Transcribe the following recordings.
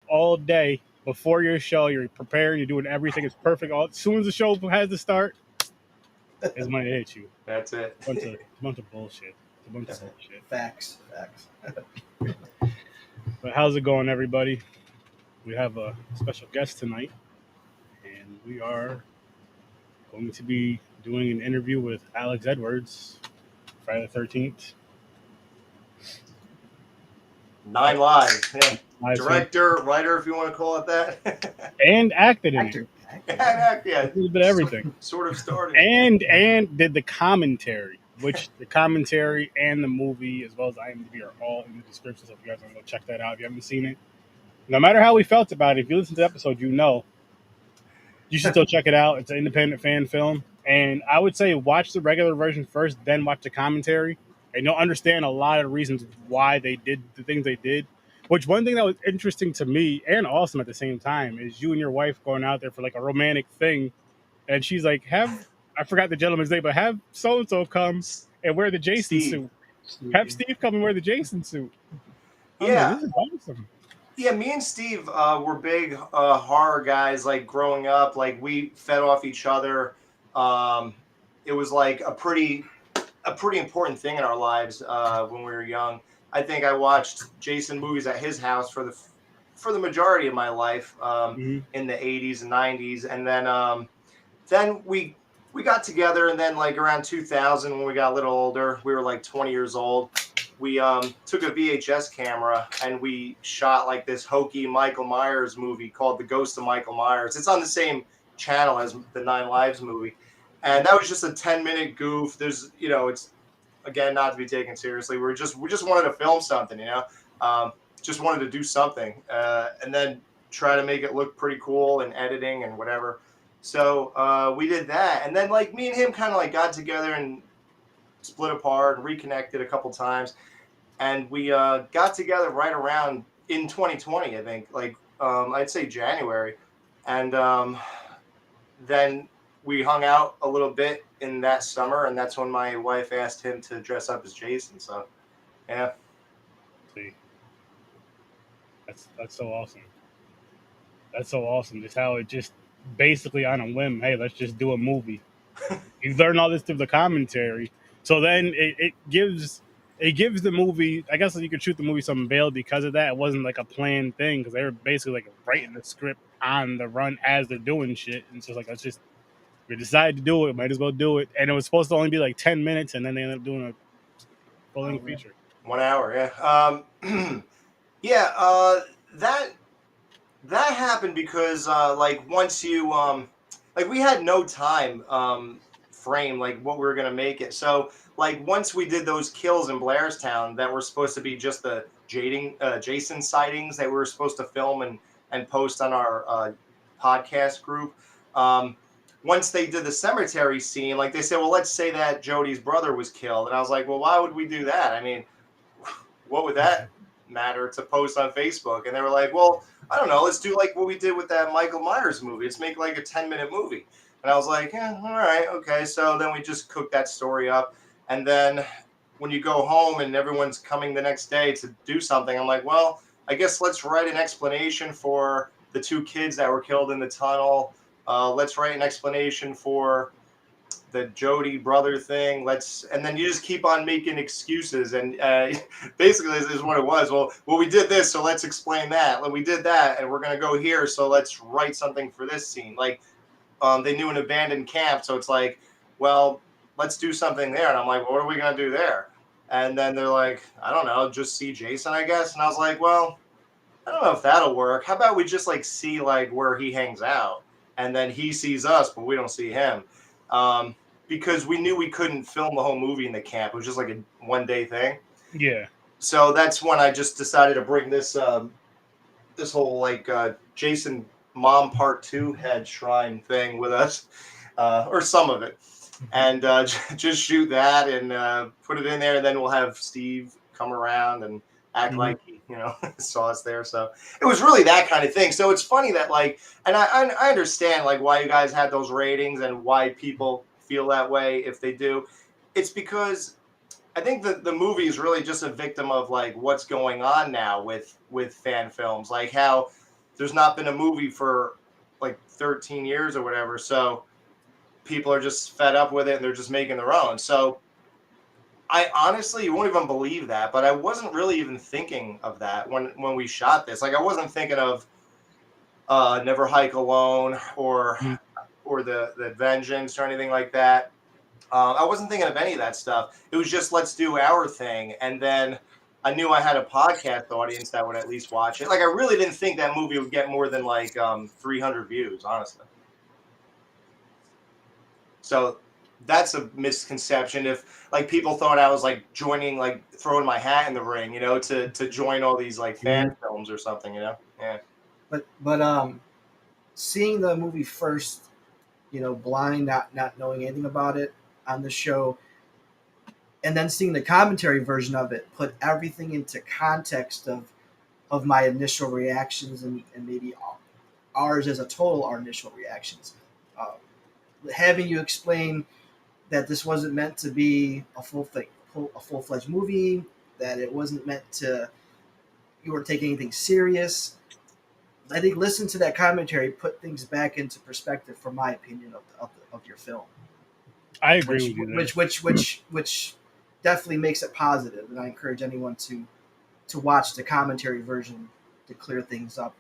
all day before your show. You're preparing. You're doing everything. It's perfect. As soon as the show has to start, it's going to hit you. That's it. It's a bunch of bullshit. It's a bunch of bullshit. Facts. But how's it going, everybody? We have a special guest tonight, and we are going to be doing an interview with Alex Edwards, Friday the 13th. 9 Lives. Yeah. Live Director, writer, if you want to call it that. And acted in it. Yeah. A little bit of everything. Sort of started. And did the commentary, which the commentary and the movie, as well as IMDB, are all in the description. So if you guys want to go check that out, if you haven't seen it, no matter how we felt about it, if you listen to the episode, you know. You should still check it out. It's an independent fan film. And I would say watch the regular version first, then watch the commentary. And you'll understand a lot of the reasons why they did the things they did. Which one thing that was interesting to me and awesome at the same time is you and your wife going out there for like a romantic thing. And she's like, I forgot the gentleman's name, but have so-and-so come and wear the Jason suit. Have Steve come and wear the Jason suit. Yeah. Like, this is awesome. Yeah, me and Steve were big horror guys, like growing up. Like we fed off each other. It was like a pretty important thing in our lives when we were young. I think I watched Jason movies at his house for the majority of my life in the 80s and 90s, and then we got together, and then like around 2000 when we got a little older, we were like 20 years old. We took a VHS camera and we shot like this hokey Michael Myers movie called The Ghost of Michael Myers. It's on the same channel as the 9 Lives movie. And that was just a 10-minute goof. There's, it's, again, not to be taken seriously. We just wanted to film something, just wanted to do something. And then try to make it look pretty cool and editing and whatever. So we did that. And then like me and him kind of like got together and split apart and reconnected a couple times. And we got together right around in 2020, I think, like I'd say January. And then we hung out a little bit in that summer, and that's when my wife asked him to dress up as Jason. So, yeah. See, that's so awesome. That's so awesome. Just how it just basically on a whim, hey, let's just do a movie. You learn all this through the commentary. So then it gives the movie, I guess you could shoot the movie some bail because of that. It wasn't like a planned thing because they were basically like writing the script on the run as they're doing shit. And so like, we decided to do it, might as well do it. And it was supposed to only be like 10 minutes, and then they ended up doing a full-length feature. 1 hour, yeah. Yeah, that happened because like once you like we had no time frame like what we were gonna make it. So like once we did those kills in Blairstown that were supposed to be just the Jason sightings that we were supposed to film and post on our podcast group. Once they did the cemetery scene, like they said, well, let's say that Jody's brother was killed. And I was like, well, why would we do that? I mean, what would that matter to post on Facebook? And they were like, well, I don't know. Let's do like what we did with that Michael Myers movie. Let's make like a 10-minute movie. And I was like, yeah, all right, okay. So then we just cooked that story up. And then when you go home and everyone's coming the next day to do something, I'm like, well, I guess let's write an explanation for the 2 kids that were killed in the tunnel. Let's write an explanation for the Jody brother thing. And then you just keep on making excuses. And basically this is what it was. Well, we did this, so let's explain that. We did that, and we're going to go here, so let's write something for this scene. Like they knew an abandoned camp, so it's like, well, let's do something there. And I'm like, well, what are we going to do there? And then they're like, I don't know, just see Jason, I guess. And I was like, well, I don't know if that'll work. How about we just like see like where he hangs out? And then he sees us, but we don't see him. Because we knew we couldn't film the whole movie in the camp. It was just like a one-day thing. Yeah. So that's when I just decided to bring this this whole like Jason Mom Part 2 head shrine thing with us, or some of it. And just shoot that and put it in there. And then we'll have Steve come around and act like he, saw us there. So it was really that kind of thing. So it's funny that like, and I understand like why you guys had those ratings and why people feel that way if they do. It's because I think that the movie is really just a victim of like what's going on now with fan films, like how there's not been a movie for like 13 years or whatever. So people are just fed up with it and they're just making their own. So I honestly, you won't even believe that, but I wasn't really even thinking of that when we shot this. Like I wasn't thinking of Never Hike Alone or Mhm. the Vengeance or anything like that. I wasn't thinking of any of that stuff. It was just let's do our thing, and then I knew I had a podcast audience that would at least watch it. Like I really didn't think that movie would get more than like 300 views, honestly. So that's a misconception. If like people thought I was like joining, like throwing my hat in the ring, to join all these like fan films or something, Yeah. But seeing the movie first, blind, not knowing anything about it on the show, and then seeing the commentary version of it, put everything into context of my initial reactions and maybe ours as a total, our initial reactions. Uh, Having you explain that this wasn't meant to be a full-fledged movie, that it wasn't meant to, you weren't taking anything serious. I think listen to that commentary, put things back into perspective, from my opinion of your film. I agree with you there. Which definitely makes it positive, and I encourage anyone to watch the commentary version to clear things up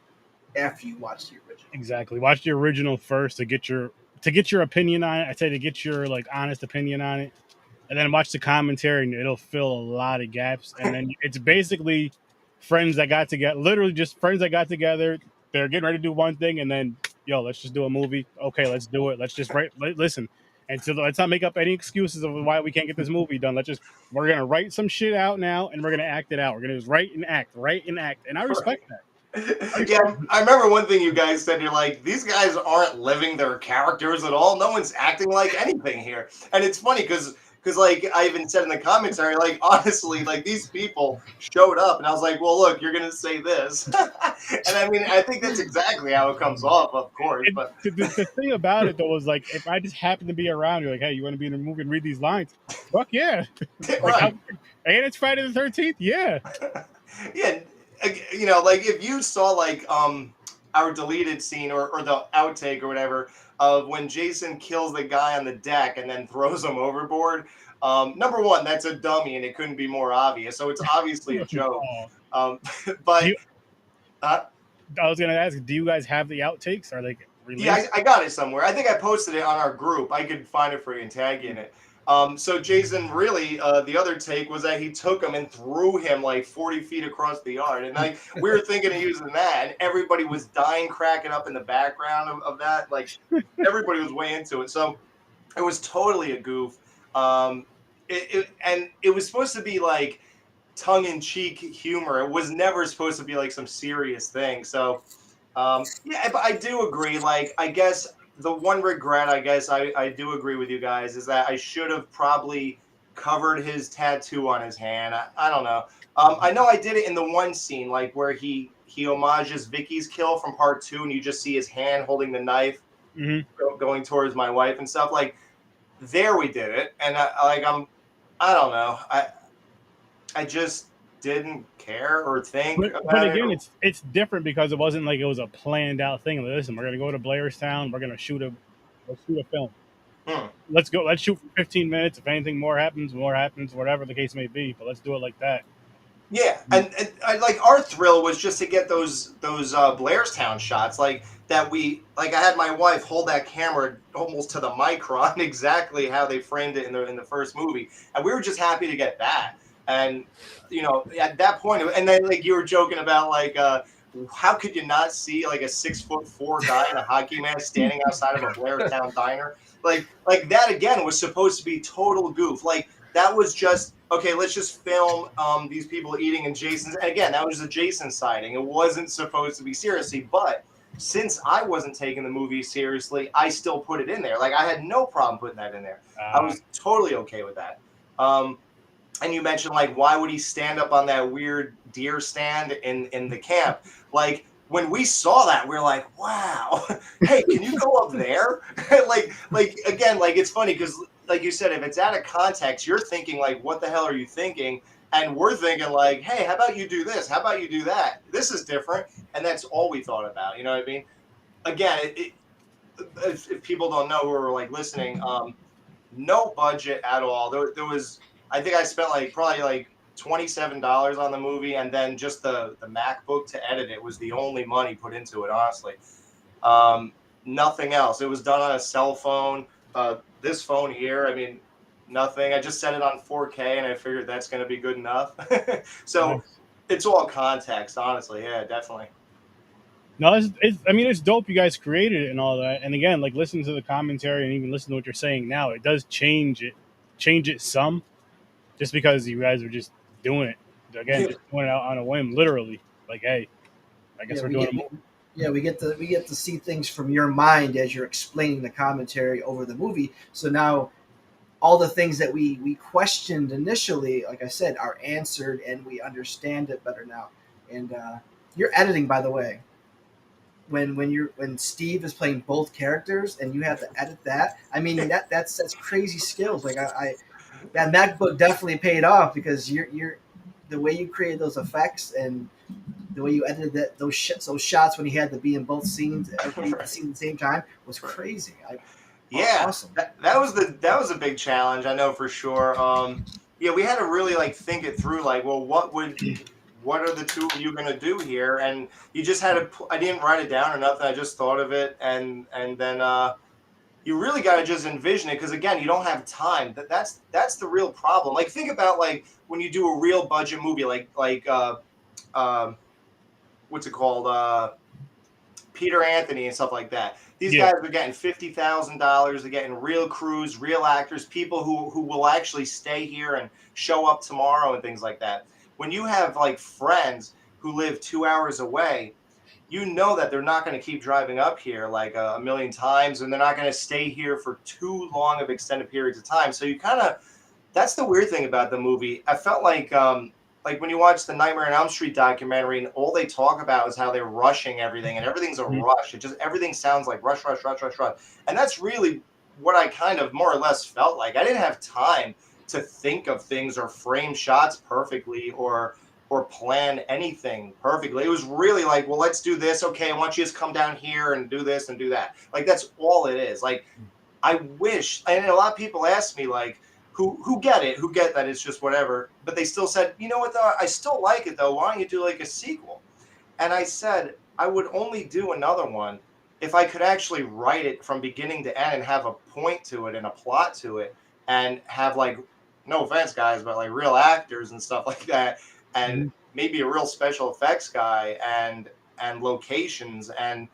after you watch the original. Exactly. Watch the original first to get your opinion on it. I say to get your like honest opinion on it, and then watch the commentary, and it'll fill a lot of gaps. And then it's basically friends that got together, literally just friends that got together. They're getting ready to do one thing, and then let's just do a movie. Okay, let's do it. Let's just listen. And so let's not make up any excuses of why we can't get this movie done. We're gonna write some shit out now, and we're gonna act it out. We're gonna just write and act, and I respect that. Yeah, I remember one thing you guys said. You're like, these guys aren't living their characters at all. No one's acting like anything here. And it's funny because like I even said in the commentary, like honestly, like these people showed up, and I was like, well, look, you're gonna say this, and I mean, I think that's exactly how it comes off, of course. But The thing about it though was like, if I just happen to be around, you're like, hey, you want to be in a movie and read these lines? Fuck yeah! right. And it's Friday the 13th. Yeah. Yeah, like if you saw like our deleted scene or the outtake or whatever of when Jason kills the guy on the deck and then throws him overboard. Number one, that's a dummy and it couldn't be more obvious. So it's obviously a joke. But I was gonna ask, do you guys have the outtakes? Are they released? Yeah, I got it somewhere. I think I posted it on our group. I could find it for you and tag you in it. So Jason, really, the other take was that he took him and threw him like 40 feet across the yard. And we were thinking of using that, and everybody was dying, cracking up in the background of that. Like everybody was way into it. So it was totally a goof. And it was supposed to be like tongue-in-cheek humor. It was never supposed to be like some serious thing. So yeah, but I do agree. Like, I guess the one regret, I do agree with you guys, is that I should have probably covered his tattoo on his hand. I don't know. I know I did it in the one scene, like where he homages Vicky's kill from part 2, and you just see his hand holding the knife going towards my wife and stuff. Like, there we did it, and I don't know. I just didn't care or think about but again, it. it's different because it wasn't like it was a planned out thing. Like, listen, we're gonna go to Blairstown. We're gonna shoot a film. Let's go. Let's shoot for 15 minutes. If anything more happens, whatever the case may be. But let's do it like that. Yeah, and like our thrill was just to get those Blairstown shots, like that I had my wife hold that camera almost to the micron, exactly how they framed it in the first movie, and we were just happy to get that. And at that point, and then like you were joking about like how could you not see like a 6'4" guy in a hockey mask standing outside of a Blairstown diner? Like that again was supposed to be total goof. Like that was just okay. Let's just film these people eating in Jason's. And again, that was a Jason sighting. It wasn't supposed to be seriously, but since I wasn't taking the movie seriously, I still put it in there. Like I had no problem putting that in there. I was totally okay with that. And you mentioned like why would he stand up on that weird deer stand in the camp? Like when we saw that, we were like, wow, hey, can you go up there? like again, like it's funny because like you said, if it's out of context, you're thinking like, what the hell are you thinking? And we're thinking like, hey, how about you do this? How about you do that? This is different. And that's all we thought about. You know what I mean? Again, if people don't know who are like listening, no budget at all. There was, I think I spent like probably like $27 on the movie, and then just the MacBook to edit it was the only money put into it, honestly. Nothing else. It was done on a cell phone. This phone here, I mean, nothing. I just set it on 4K, and I figured that's going to be good enough. So Nice. it's all context, honestly. Yeah, definitely. No, I mean, it's dope you guys created it and all that. And again, like listen to the commentary and even listen to what you're saying now. It does change it some, just because you guys are just doing it. Again, just doing it out on a whim, literally. Like, hey, I guess we're doing a movie. Yeah, we get to see things from your mind as you're explaining the commentary over the movie. So now all the things that we questioned initially, like I said, are answered and we understand it better now. And your editing, by the way, when Steve is playing both characters and you have to edit that, I mean that's crazy skills. Like I that MacBook definitely paid off, because you're the way you created those effects and the way you edited those shots when he had to be in both scenes, every scene at the same time, was crazy. Yeah, awesome. that was a big challenge, I know for sure. Yeah, we had to really like think it through. Like, well, what are the two of you going to do here? And you just had to. I didn't write it down or nothing. I just thought of it, and then you really got to just envision it, because again, you don't have time. That's the real problem. Like, think about like when you do a real budget movie, like what's it called? Peter Anthony and stuff like that. These guys are getting $50,000. They're getting real crews, real actors, people who will actually stay here and show up tomorrow and things like that. When you have like friends who live 2 hours away, you know that they're not going to keep driving up here like a million times, and they're not going to stay here for too long of extended periods of time. So you kind of, that's the weird thing about the movie. I felt like when you watch the Nightmare on Elm Street documentary, and all they talk about is how they're rushing everything, and everything's a rush. It just, everything sounds like rush. And that's really what I kind of more or less felt like. I didn't have time to think of things or frame shots perfectly or plan anything perfectly. It was really like, well, let's do this. Okay, I want you to come down here and do this and do that. Like, that's all it is. Like, I wish, and a lot of people ask me, like, who get that it's just whatever, but they still said, you know what, though, I still like it, though. Why don't you do like a sequel? And I said, I would only do another one if I could actually write it from beginning to end and have a point to it and a plot to it, and have, like, no offense, guys, but like real actors and stuff like that, and maybe a real special effects guy and locations and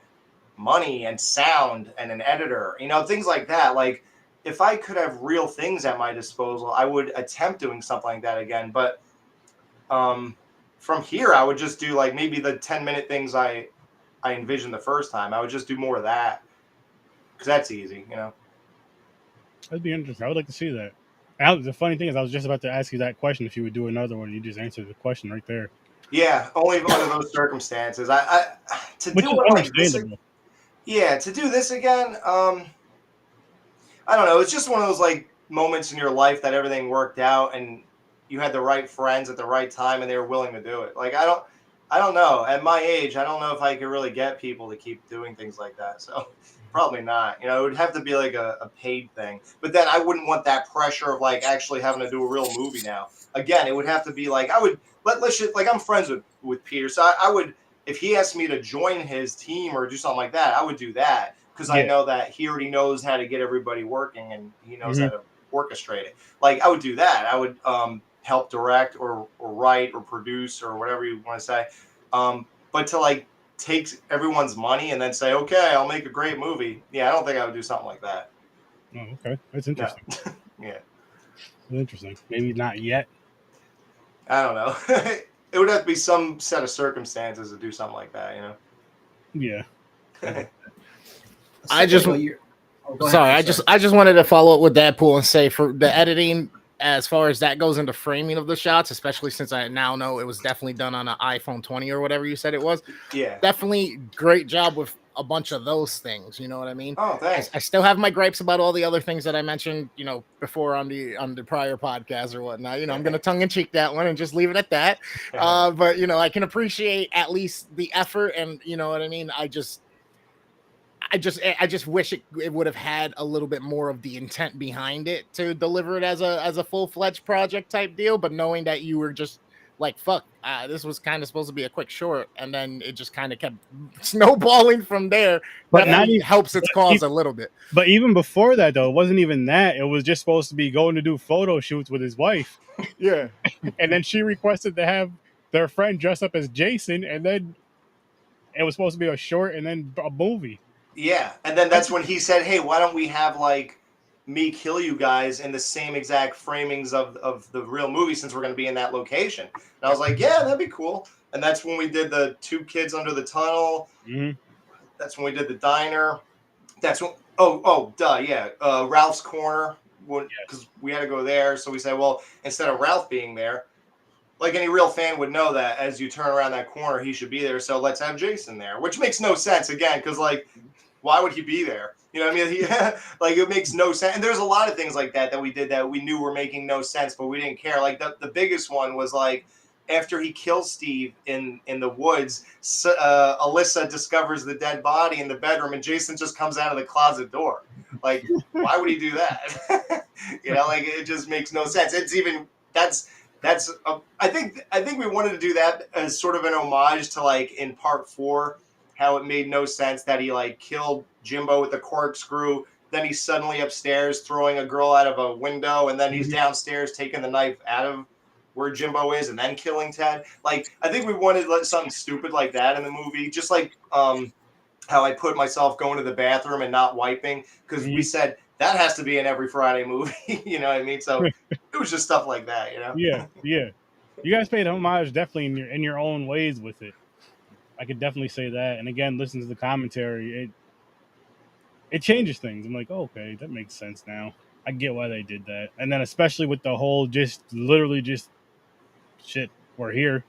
money and sound and an editor, you know, things like that. Like, if I could have real things at my disposal, I would attempt doing something like that again. But from here, I would just do like maybe the 10-minute things I envisioned the first time. I would just do more of that, because that's easy, you know. That'd be interesting. I would like to see that. And the funny thing is, I was just about to ask you that question if you would do another one. You just answered the question right there. Yeah, only under those circumstances. To Which do is it like this. understandable. Yeah, to do this again. I don't know. It's just one of those like moments in your life that everything worked out and you had the right friends at the right time and they were willing to do it. Like, I don't know. At my age, I don't know if I could really get people to keep doing things like that. So probably not. You know, it would have to be like a paid thing. But then I wouldn't want that pressure of like actually having to do a real movie now. Again, it would have to be like, I would let's just, like, I'm friends with Peter, so I would, if he asked me to join his team or do something like that, I would do that, because I know that he already knows how to get everybody working and he knows how to orchestrate it. Like, I would do that. I would help direct or write or produce or whatever you want to say. But to like take everyone's money and then say, okay, I'll make a great movie. Yeah, I don't think I would do something like that. Oh, okay. That's interesting. No. Yeah. That's interesting. Maybe not yet. I don't know. It would have to be some set of circumstances to do something like that, you know? Yeah. I just wanted to follow up with Deadpool and say, for the editing, as far as that goes into framing of the shots, especially since I now know it was definitely done on an iPhone 20 or whatever you said it was. Yeah. Definitely great job with a bunch of those things. You know what I mean? Oh, thanks. I still have my gripes about all the other things that I mentioned, you know, before on the prior podcast or whatnot. You know, I'm going to tongue in cheek that one and just leave it at that. But you know, I can appreciate at least the effort, and you know what I mean. I just wish it would have had a little bit more of the intent behind it to deliver it as a full-fledged project type deal. But knowing that you were just like, fuck, this was kind of supposed to be a quick short, and then it just kind of kept snowballing from there. But not even helps its cause a little bit. But even before that, though, it wasn't even that. It was just supposed to be going to do photo shoots with his wife. Yeah. And then she requested to have their friend dress up as Jason, and then it was supposed to be a short and then a movie. Yeah, and then that's when he said, hey, why don't we have, like, me kill you guys in the same exact framings of the real movie, since we're going to be in that location. And I was like, yeah, that'd be cool. And that's when we did the 2 kids under the tunnel. Mm-hmm. That's when we did the diner. That's when, Ralph's Corner, because we had to go there. So we said, well, instead of Ralph being there, like any real fan would know that as you turn around that corner, he should be there. So let's have Jason there, which makes no sense, again, because, like, why would he be there? You know what I mean? Like, it makes no sense. And there's a lot of things like that we did that we knew were making no sense, but we didn't care. Like, the biggest one was, like, after he kills Steve in the woods, Alyssa discovers the dead body in the bedroom, and Jason just comes out of the closet door. Like, why would he do that? You know, like, it just makes no sense. It's even, I think we wanted to do that as sort of an homage to, like, in part 4, how it made no sense that he, like, killed Jimbo with the corkscrew, then he's suddenly upstairs throwing a girl out of a window, and then he's downstairs taking the knife out of where Jimbo is and then killing Ted. Like, I think we wanted something stupid like that in the movie, just like how I put myself going to the bathroom and not wiping, because we said that has to be in every Friday movie. You know what I mean? So it was just stuff like that, you know? Yeah. You guys paid homage definitely in your own ways with it. I could definitely say that. And again, listen to the commentary. It changes things. I'm like, oh, okay, that makes sense now. I get why they did that. And then especially with the whole literally shit, we're here.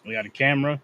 We got a camera.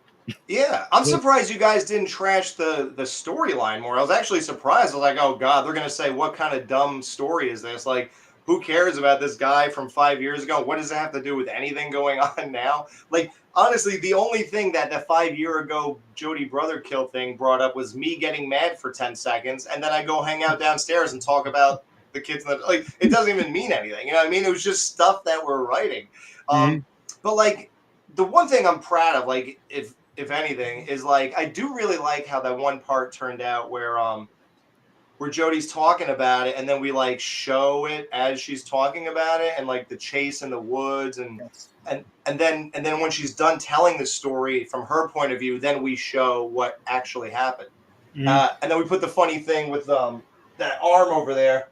Yeah, I'm surprised you guys didn't trash the storyline more. I was actually surprised. I was like, oh, God, they're going to say, what kind of dumb story is this? Like, who cares about this guy from 5 years ago? What does it have to do with anything going on now? Like, honestly, the only thing that the 5 year ago Jody brother kill thing brought up was me getting mad for 10 seconds, and then I go hang out downstairs and talk about the kids. Like, it doesn't even mean anything. You know what I mean? It was just stuff that we're writing. But, like, the one thing I'm proud of, like, if anything, is, like, I do really like how that one part turned out where Jody's talking about it, and then we, like, show it as she's talking about it, and, like, the chase in the woods, and then when she's done telling the story from her point of view, then we show what actually happened. And then we put the funny thing with that arm over there,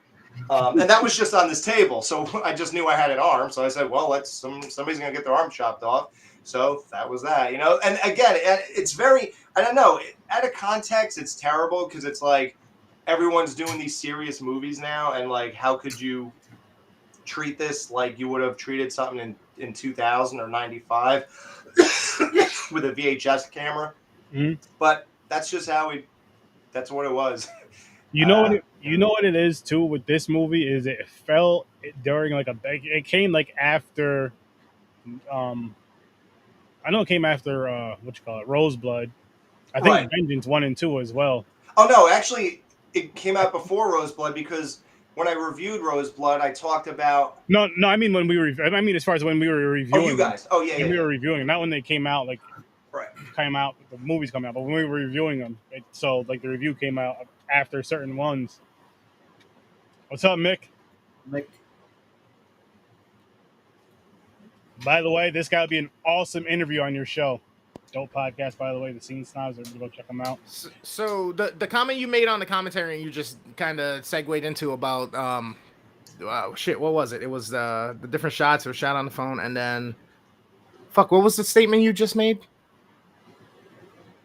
and that was just on this table, so I just knew I had an arm, so I said, well, somebody's gonna get their arm chopped off. So that was that, you know. And again, it's very, I don't know, out of context, it's terrible, because it's like everyone's doing these serious movies now, and, like, how could you treat this like you would have treated something in 2000 or 95 with a VHS camera? But that's just that's what it was. You know what it is too with this movie is it fell during like it came like after I know it came after Roseblood. I think Vengeance 1 and 2 as well. Oh no, actually it came out before Roseblood, because when I reviewed Roseblood, I talked about no. I mean as far as when we were reviewing. Oh, you guys. Oh yeah. We were reviewing, not when they came out. Like came out, the movies come out, but when we were reviewing them, so like the review came out after certain ones. What's up, Mick? By the way, this got to be an awesome interview on your show. Dope podcast, by the way. The Scene Snobs, everybody go check them out. So the comment you made on the commentary, and you just kind of segued into about what was it? It was the different shots. It was shot on the phone, and then what was the statement you just made?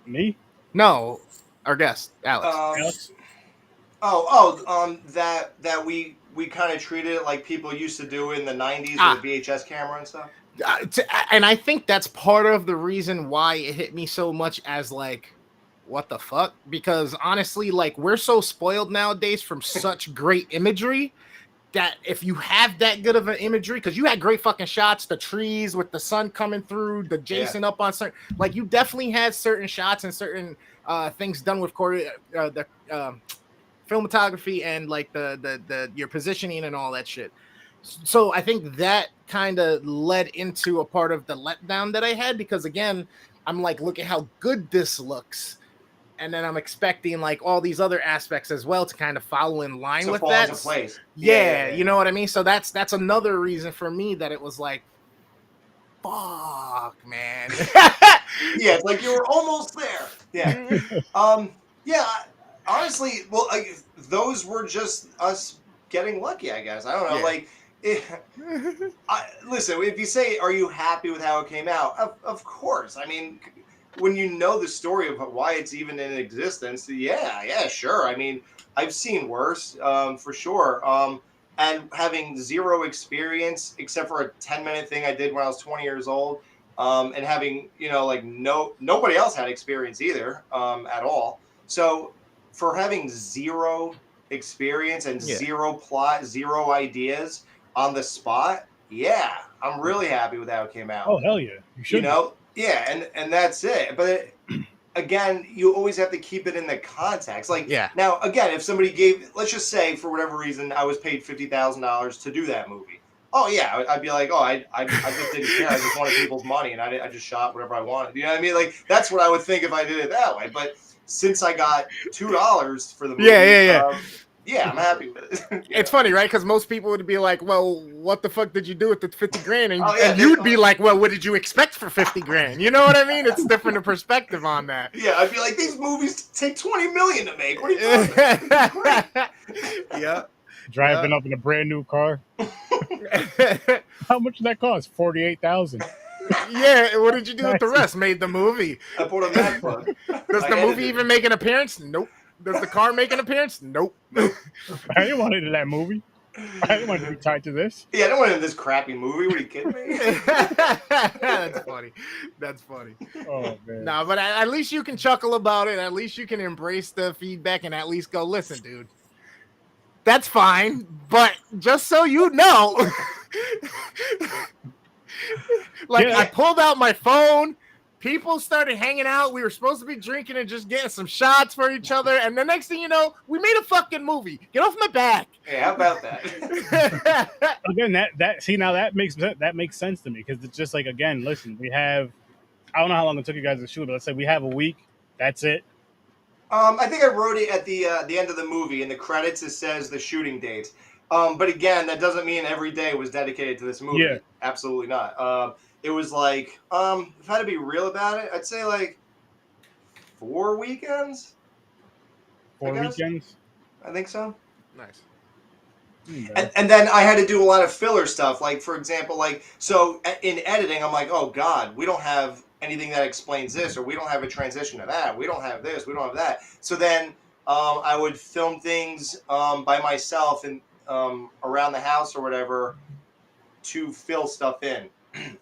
Me? No, our guest, Alex. That we kind of treated it like people used to do in the 90s with a VHS camera and stuff. And I think that's part of the reason why it hit me so much as like what the fuck? Because honestly, like, we're so spoiled nowadays from such great imagery that if you have that good of an imagery, because you had great fucking shots, the trees with the sun coming through, the Jason up on certain, like, you definitely had certain shots and certain things done with the filmography and like the your positioning and all that shit. So I think that kind of led into a part of the letdown that I had, because again, I'm like, look at how good this looks. And then I'm expecting like all these other aspects as well to kind of follow in line with fall that. into place. Yeah, you know what I mean? So that's another reason for me that it was like, fuck, man. Yeah, it's like you were almost there. Yeah. Yeah, honestly, well, those were just us getting lucky, I guess. I don't know. Yeah. Like, listen, if you say, are you happy with how it came out? Of course. I mean, when you know the story of why it's even in existence, yeah, sure. I mean, I've seen worse, for sure. And having zero experience except for a 10-minute thing I did when I was 20 years old, and having, like nobody else had experience either, at all. So for having zero experience and zero plot, zero ideas on the spot, yeah, I'm really happy with how it came out. Oh, hell yeah. You should. Yeah, and that's it. But again, you always have to keep it in the context. Like, now, again, if somebody let's just say, for whatever reason, I was paid $50,000 to do that movie. Oh, yeah, I'd be like, I just didn't care. I just wanted people's money, and I just shot whatever I wanted. You know what I mean? Like, that's what I would think if I did it that way. But since I got $2 for the movie, yeah, I'm happy with it. It's funny, right? Because most people would be like, well, what the fuck did you do with the 50 grand? And you'd be like, well, what did you expect for 50 grand? You know what I mean? It's different perspective on that. Yeah, I'd be like, these movies take 20 million to make. What are you talking about? Yeah. Driving up in a brand new car. How much did that cost? $48,000. Yeah, what did you do with the rest? Made the movie. I put on that plug. Does the movie even make an appearance? Nope. Does the car make an appearance? Nope. I didn't want it in that movie. I didn't want to be tied to this. Yeah, I don't want it in this crappy movie. What are you kidding me? That's funny. Oh, man. No, but at least you can chuckle about it. At least you can embrace the feedback and at least go, listen, dude. That's fine. But just so you know, I pulled out my phone. People started hanging out. We were supposed to be drinking and just getting some shots for each other. And the next thing you know, we made a fucking movie. Get off my back. Hey, how about that? Again, that makes sense to me, because it's just like, again, listen, we have, I don't know how long it took you guys to shoot, but let's say we have a week. That's it. I think I wrote it at the end of the movie. In the credits, it says the shooting date. But again, that doesn't mean every day was dedicated to this movie. Yeah. Absolutely not. It was like, if I had to be real about it, I'd say like 4 weekends. 4 weekends? I think so. Nice. And then I had to do a lot of filler stuff. Like, for example, so in editing, I'm like, oh, God, we don't have anything that explains this, or we don't have a transition to that. We don't have this. We don't have that. So then I would film things by myself and around the house or whatever to fill stuff in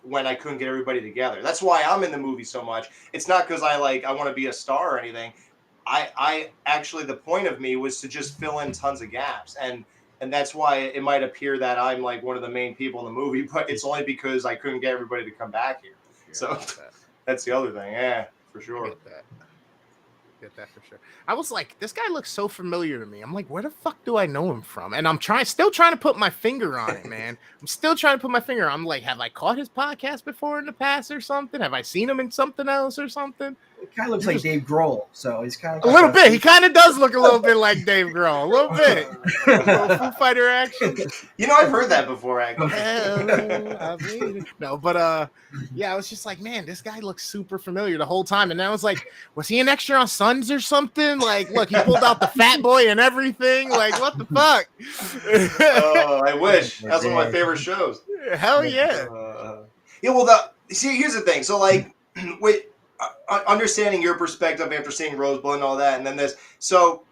when I couldn't get everybody together. That's why I'm in the movie so much. It's not because I want to be a star or anything. I actually, the point of me was to just fill in tons of gaps. And that's why it might appear that I'm like one of the main people in the movie, but it's only because I couldn't get everybody to come back here. Yeah, so that's the other thing. Yeah, for sure. Get that for sure. I was like, this guy looks so familiar to me. I'm like, where the fuck do I know him from? And I'm still trying to put my finger on it, man. I'm still trying to put my finger on. I'm like, have I caught his podcast before in the past or something? Have I seen him in something else or something? It kind of looks like Dave Grohl, so he's kind of a little bit. He kind of does look a little bit like Dave Grohl, a little bit. A little Foo Fighter action. I've heard that before, actually. No, but yeah, I was just like, man, this guy looks super familiar the whole time. And then I was like, was he an extra on Sons or something? Like, look, he pulled out the Fat Boy and everything. Like, what the fuck? Oh, I wish. That's one of my favorite shows. Hell yeah. Yeah, well, here's the thing. So, like, with understanding your perspective after seeing Rosebud and all that, and then this. So,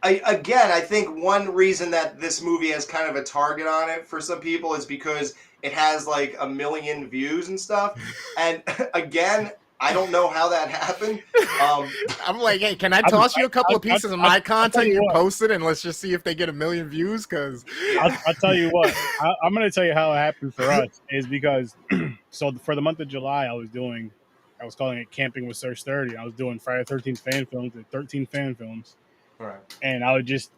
I think one reason that this movie has kind of a target on it for some people is because it has like 1 million views and stuff. And again, I don't know how that happened. I'm like, hey, can I toss you a couple of pieces of my content you posted, and let's just see if they get 1 million views? Because I'll tell you what, I'm going to tell you how it happened for us is because so for the month of July, I was calling it Camping with Sir Sturdy. I was doing Friday 13th fan films and 13 fan films, Right. and I would just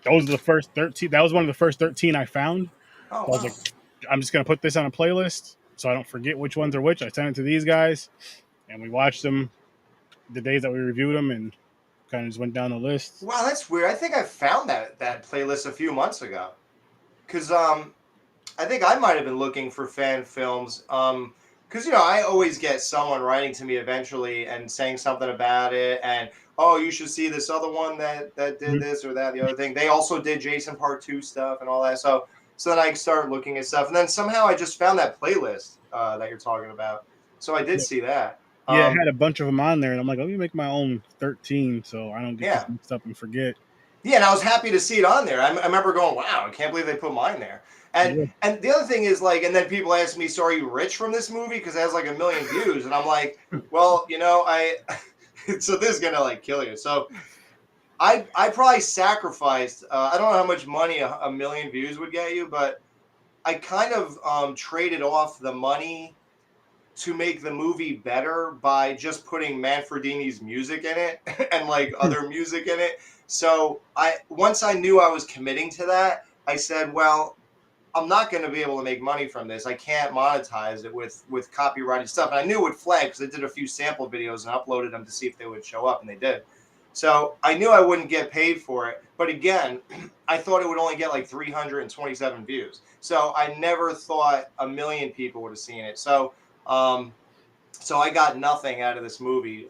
those are the first 13. That was one of the first 13 I found. Oh, So I was like, I'm just going to put this on a playlist so I don't forget which ones are which. I sent it to these guys, and we watched them the days that we reviewed them, and kind of just went down the list. Wow, that's weird. I think I found that playlist a few months ago, because I think I might have been looking for fan films. Because I always get someone writing to me eventually and saying something about it, and you should see this other one that did this or that, the other thing. They also did Jason Part 2 stuff and all that. So then I started looking at stuff, and then somehow I just found that playlist that you're talking about. So I did see that. Yeah, I had a bunch of them on there, and I'm like, let me make my own 13 so I don't get this mixed up and forget. Yeah, and I was happy to see it on there. I remember going, wow, I can't believe they put mine there. And the other thing is, like, and then people ask me, so are you rich from this movie? Because it has like 1 million views. And I'm like, well, so this is going to like kill you. So I probably sacrificed, I don't know how much money 1 million views would get you, but I kind of traded off the money to make the movie better by just putting Manfredini's music in it and like other music in it. So once I knew I was committing to that, I said, well, I'm not going to be able to make money from this. I can't monetize it with copyrighted stuff. And I knew it would flag because I did a few sample videos and uploaded them to see if they would show up, and they did. So I knew I wouldn't get paid for it. But again, I thought it would only get like 327 views. So I never thought 1 million people would have seen it. So I got nothing out of this movie.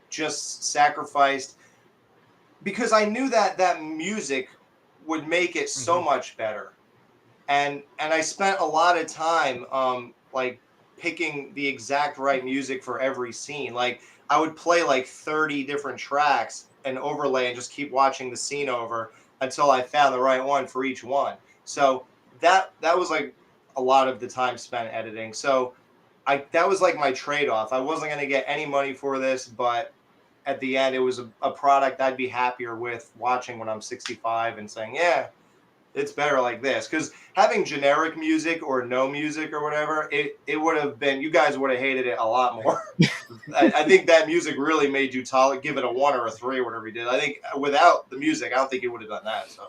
Just sacrificed, because I knew that music would make it so much better. And I spent a lot of time like picking the exact right music for every scene. Like I would play like 30 different tracks and overlay and just keep watching the scene over until I found the right one for each one. So that was like a lot of the time spent editing. So that was like my trade-off. I wasn't going to get any money for this, but at the end, it was a product I'd be happier with watching when I'm 65 and saying, yeah, it's better like this. Because having generic music or no music or whatever, it would have been, you guys would have hated it a lot more. I think that music really made you give it a 1 or a 3 or whatever you did. I think without the music, I don't think you would have done that. So.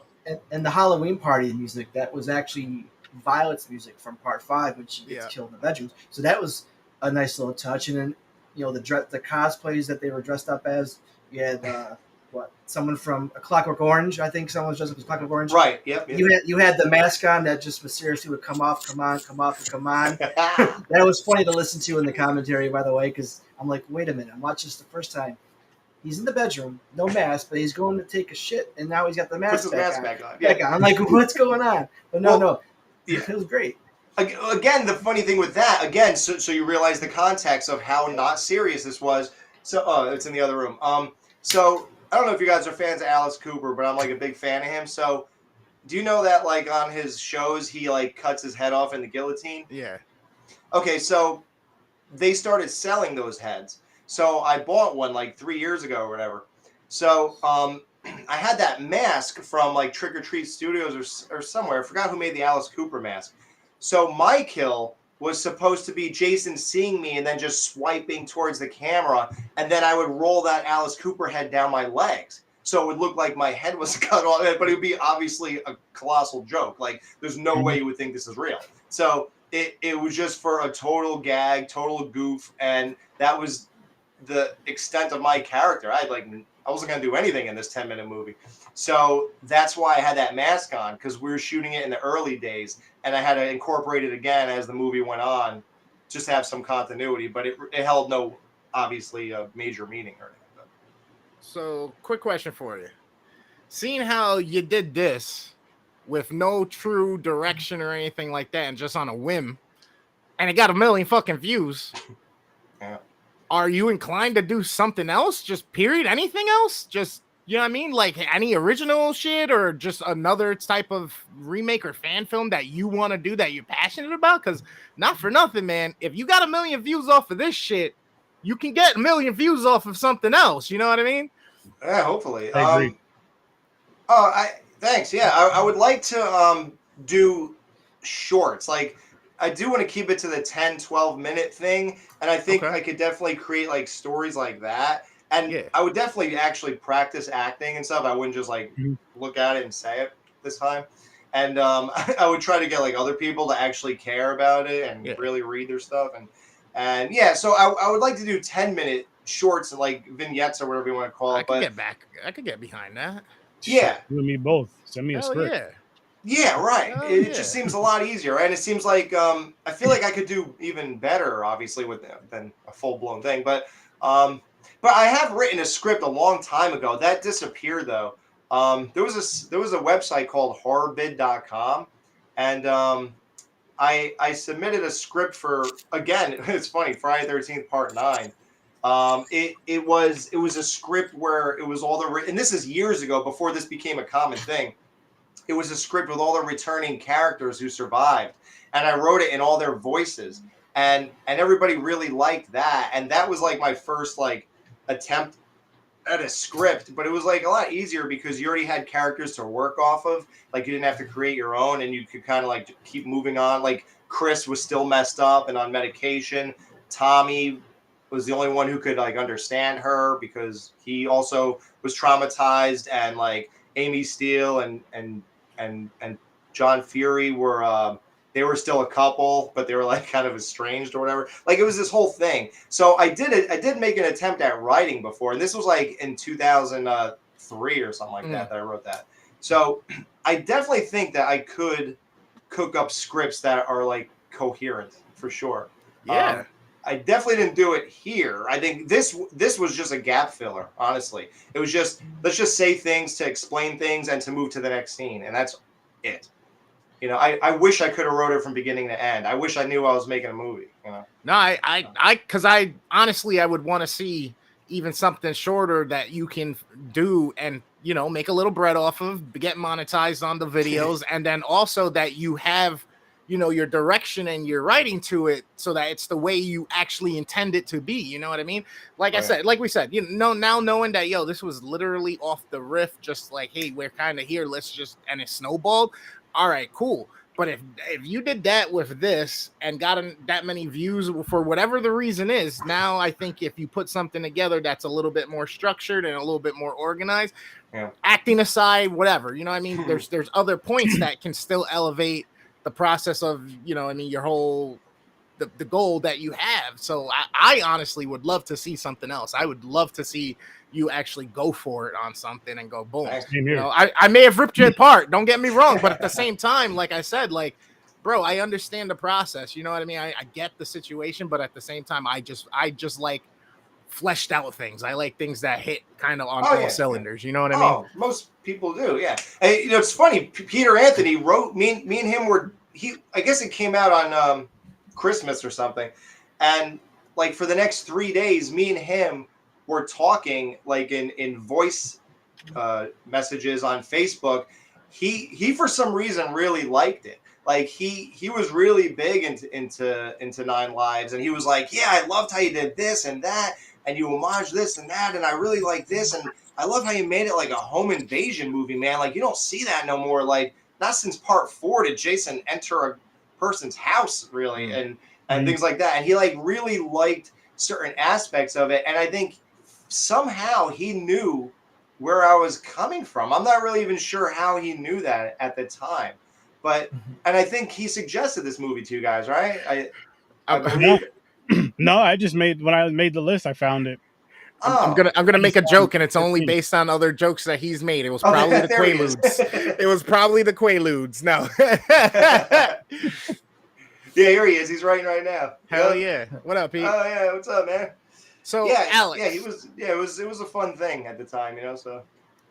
And the Halloween party music, that was actually Violet's music from Part 5 when she gets killed in the bedrooms. So that was a nice little touch. And then, the cosplays that they were dressed up as. You had someone from A Clockwork Orange. I think someone was dressed up as Clockwork Orange. Right. Yep. You had the mask on that just mysteriously would come off, come on. That was funny to listen to in the commentary, by the way, because I'm like, wait a minute, I'm watching this the first time. He's in the bedroom, no mask, but he's going to take a shit, and now he's got the mask back on. Yeah. I'm like, what's going on? But no. It was great. Again, the funny thing with that, so you realize the context of how not serious this was. So, it's in the other room. So I don't know if you guys are fans of Alice Cooper, but I'm like a big fan of him. So do you know that like on his shows, he like cuts his head off in the guillotine? Yeah. Okay, so they started selling those heads. So I bought one like 3 years ago or whatever. So I had that mask from like Trick or Treat Studios or somewhere. I forgot who made the Alice Cooper mask. So my kill was supposed to be Jason seeing me and then just swiping towards the camera, and then I would roll that Alice Cooper head down my legs. So it would look like my head was cut off, but it would be obviously a colossal joke. Like, there's no way you would think this is real. So it was just for a total gag, total goof, and that was the extent of my character. I wasn't going to do anything in this 10-minute movie. So that's why I had that mask on, because we were shooting it in the early days, and I had to incorporate it again as the movie went on, just to have some continuity. But it held no, obviously, major meaning or anything. So, quick question for you. Seeing how you did this with no true direction or anything like that, and just on a whim, and it got 1 million fucking views. Yeah. Are you inclined to do something else? Just period? Anything else? Just You know what I mean? Like any original shit or just another type of remake or fan film that you want to do that you're passionate about? Because not for nothing, man. If you got 1 million views off of this shit, you can get 1 million views off of something else. You know what I mean? Yeah, hopefully. I agree. Thanks. Yeah, I would like to do shorts. Like, I do want to keep it to the 10, 12-minute thing, and I think Okay. I could definitely create like stories like that. And Yeah. I would definitely actually practice acting and stuff. I wouldn't just like Mhm. look at it and say it this time. And I would try to get like other people to actually care about it and Yeah. really read their stuff. And yeah, so I would like to do 10-minute shorts and like vignettes or whatever you want to call I it. could But get back. I could get behind that. yeah. Shit, you and me both. Send me a Hell script. yeah. Yeah, right. Hell It yeah. just seems a lot easier, and it seems like I feel like I could do even better, obviously, with than a full blown thing. But I have written a script a long time ago that disappeared though. There was a website called HORRORWITHSIR.STURDYGUESTS, and I submitted a script for, again. It's funny, Friday 13th Part 9. It was a script where it was all and this is years ago before this became a common thing. It was a script with all the returning characters who survived, and I wrote it in all their voices, and everybody really liked that, and that was like my first like attempt at a script. But it was like a lot easier because you already had characters to work off of. Like, you didn't have to create your own, and you could kind of like keep moving on. Like, Chris was still messed up and on medication. Tommy was the only one who could like understand her because he also was traumatized, and like Amy Steele and John Fury were they were still a couple, but they were like kind of estranged or whatever. Like, it was this whole thing. So I did make an attempt at writing before, and this was like in 2003 or something like that I wrote that. So I definitely think that I could cook up scripts that are like coherent for sure. Yeah. I definitely didn't do it here. I think this was just a gap filler, honestly. It was just, let's just say things to explain things and to move to the next scene, and that's it. You know, I wish I could have wrote it from beginning to end. I wish I knew I was making a movie, you know. No, because I honestly, I would want to see even something shorter that you can do and, you know, make a little bread off of, get monetized on the videos, and then also that you have, you know, your direction and your writing to it so that it's the way you actually intend it to be. You know what I mean? Like I said, like we said, you know, now knowing that, yo, this was literally off the riff, just like, hey, we're kind of here, let's just, and it snowballed. All right, cool. But if you did that with this and got that many views for whatever the reason is, now I think if you put something together that's a little bit more structured and a little bit more organized, acting aside, whatever, you know what I mean? There's other points that can still elevate the process of, you know, I mean, your whole the goal that you have. So I honestly would love to see something else. I would love to see you actually go for it on something and go boom. You know, I may have ripped you apart, don't get me wrong, but at the same time, like I said, like, bro, I understand the process. You know what I mean? I get the situation, but at the same time, I just like fleshed out things. I like things that hit kind of on all cylinders. You know what I mean? Most people do, yeah. And, you know, it's funny. Peter Anthony wrote me and him were I guess it came out on Christmas or something, and like for the next 3 days, me and him were talking like in voice messages on Facebook. He for some reason really liked it. Like he was really big into Nine Lives, and he was like, yeah, I loved how you did this and that, and you homage this and that, and I really like this, and I love how you made it like a home invasion movie, man. Like, you don't see that no more. Like, not since Part 4 did Jason enter a person's house, really, and things like that. And he like really liked certain aspects of it, and I think somehow he knew where I was coming from. I'm not really even sure how he knew that at the time, but and I think he suggested this movie to you guys, right? I believe. No, I just when I made the list, I found it. I'm gonna make a joke, and it's only based on other jokes that he's made. It was probably the Quaaludes. It was probably the Quaaludes. No. Yeah, here he is. He's writing right now. Hell yeah! What up, Pete? Oh yeah, what's up, man? So yeah, Alex, yeah, he was. Yeah, it was a fun thing at the time, you know. So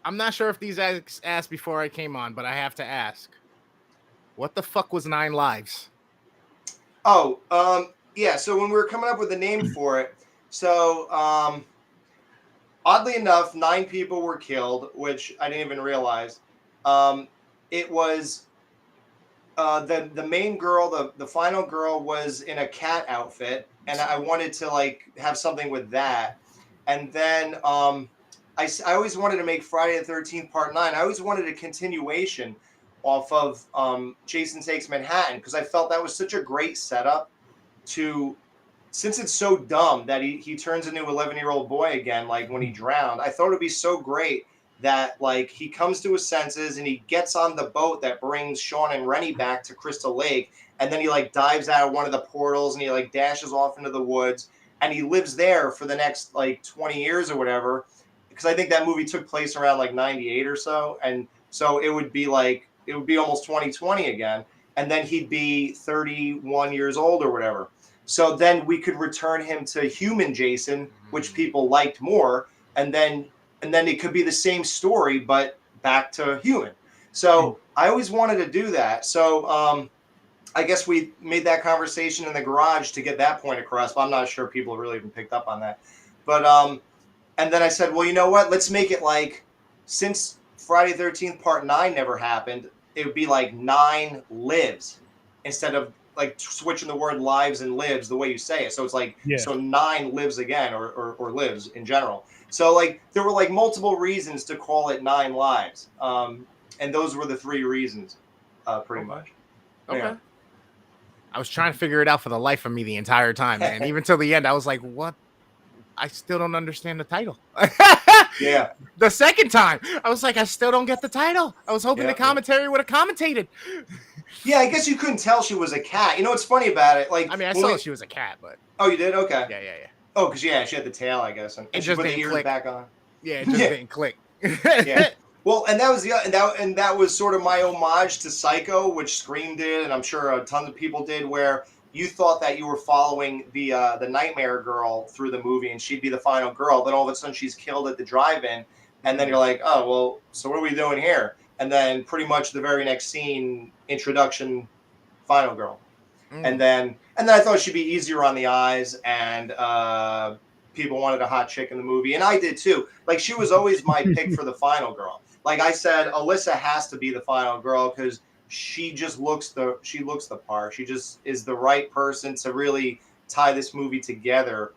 I'm not sure if these asked before I came on, but I have to ask: what the fuck was Nine Lives? Oh, yeah. So when we were coming up with a name for it, so oddly enough, 9 people were killed, which I didn't even realize. It was the main girl, the final girl was in a cat outfit, and I wanted to like have something with that. And then I always wanted to make Friday the 13th Part 9. I always wanted a continuation off of Jason Takes Manhattan, because I felt that was such a great setup to, since it's so dumb that he turns into an 11-year-old boy again, like when he drowned. I thought it would be so great that like he comes to his senses and he gets on the boat that brings Sean and Rennie back to Crystal Lake, and then he like dives out of one of the portals and he like dashes off into the woods, and he lives there for the next like 20 years or whatever, because I think that movie took place around like 98 or so, and so it would be almost 2020 again, and then he'd be 31 years old or whatever. So then we could return him to human Jason, which people liked more, and then it could be the same story, but back to human. So I always wanted to do that. So I guess we made that conversation in the garage to get that point across, but I'm not sure people really even picked up on that. But and then I said, well, you know what? Let's make it like, since Friday the 13th Part 9 never happened, it would be like 9 lives instead of like switching the word lives and lives the way you say it. So it's like, so 9 lives again, or lives in general. So like there were like multiple reasons to call it 9 lives. And those were the 3 reasons, pretty much. Okay. Yeah. I was trying to figure it out for the life of me the entire time, man. Even till the end, I was like, what? I still don't understand the title. Yeah. The second time, I was like, I still don't get the title. I was hoping the commentary would have commentated. Yeah, I guess you couldn't tell she was a cat. You know what's funny about it? Like, I mean, I saw she was a cat, but... Oh, you did? Okay. Yeah. Oh, because, yeah, she had the tail, I guess. And it she just put the didn't ears click. back on. Yeah, it just didn't click. Yeah. Well, and that was that was sort of my homage to Psycho, which Scream did, and I'm sure tons of people did, where you thought that you were following the Nightmare Girl through the movie, and she'd be the final girl. Then all of a sudden, she's killed at the drive-in, and then you're like, oh, well, so what are we doing here? And then pretty much the very next scene, introduction, final girl. And then I thought she'd be easier on the eyes, and people wanted a hot chick in the movie, and I did too. Like, she was always my pick for the final girl. Like I said, Alyssa has to be the final girl because she just looks the part. She just is the right person to really tie this movie together.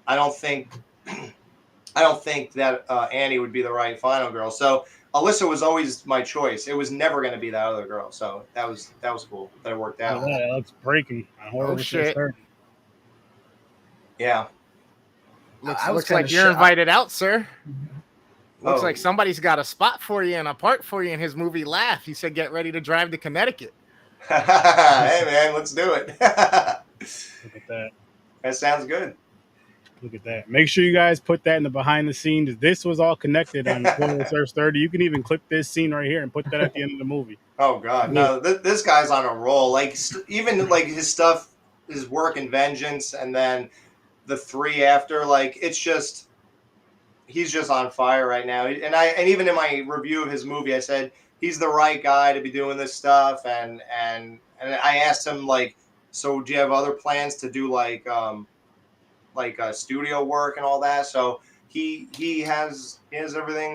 I don't think that Annie would be the right final girl. So Alyssa was always my choice. It was never going to be that other girl. So that was cool that it worked out. Yeah, that's breaking. Oh shit! Yeah. Looks like you're invited out, sir. Looks Oh. like somebody's got a spot for you and a part for you in his movie Laugh. He said, get ready to drive to Connecticut. Hey, man, let's do it. Look at that. That sounds good. Look at that. Make sure you guys put that in the behind the scenes. This was all connected on HORRORWITHSIR.STURDY. You can even clip this scene right here and put that at the end of the movie. Oh, God. No, this guy's on a roll. Like, even, like, his stuff, his work in Vengeance, and then the 3 after, like, it's just... He's just on fire right now. And even in my review of his movie, I said he's the right guy to be doing this stuff. And I asked him, like, so do you have other plans to do like studio work and all that? So he has everything.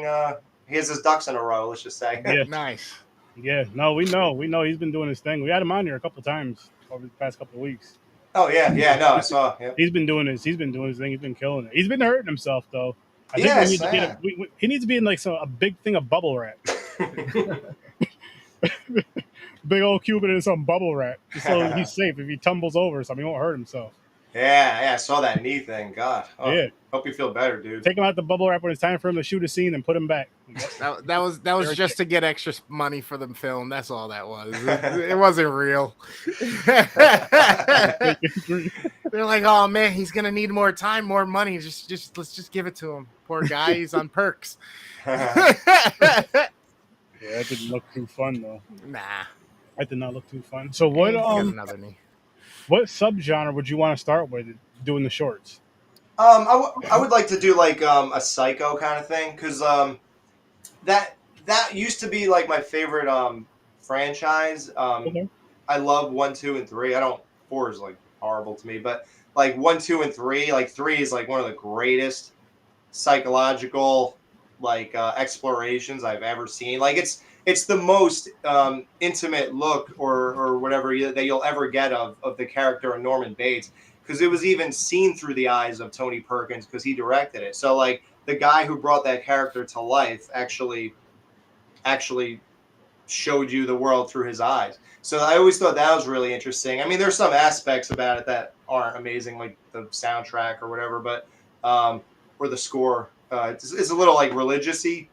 He has his ducks in a row. Let's just say. Yeah. Nice. Yeah. No, we know he's been doing his thing. We had him on here a couple times over the past couple of weeks. Oh yeah. No, I saw. Yep. He's been doing his thing. He's been killing it. He's been hurting himself though. I think he needs to be in like a big thing of bubble wrap. Big old Cuban in some bubble wrap. Just so he's safe. If he tumbles over or something, he won't hurt himself. Yeah, I saw that knee thing. God. Oh, yeah. Hope you feel better, dude. Take him out the bubble wrap when it's time for him to shoot a scene and put him back. That was just to get extra money for the film. That's all that was. It wasn't real. They're like, oh man, he's gonna need more time, more money. Just let's just give it to him. Poor guy, he's on perks. Yeah, that didn't look too fun though. Nah, that did not look too fun. So what? Another knee. What subgenre would you want to start with doing the shorts? I would like to do like a Psycho kind of thing, because that used to be like my favorite franchise. Okay. I love 1, 2, and 3. 4 is like horrible to me, but like 1, 2, and 3, like 3 is like one of the greatest psychological like explorations I've ever seen. Like it's the most intimate look or whatever that you'll ever get of the character of Norman Bates, because it was even seen through the eyes of Tony Perkins because he directed it. So like the guy who brought that character to life actually showed you the world through his eyes. So I always thought that was really interesting. I mean, there's some aspects about it that aren't amazing, like the soundtrack or whatever, but or the score. It's a little like religious-y.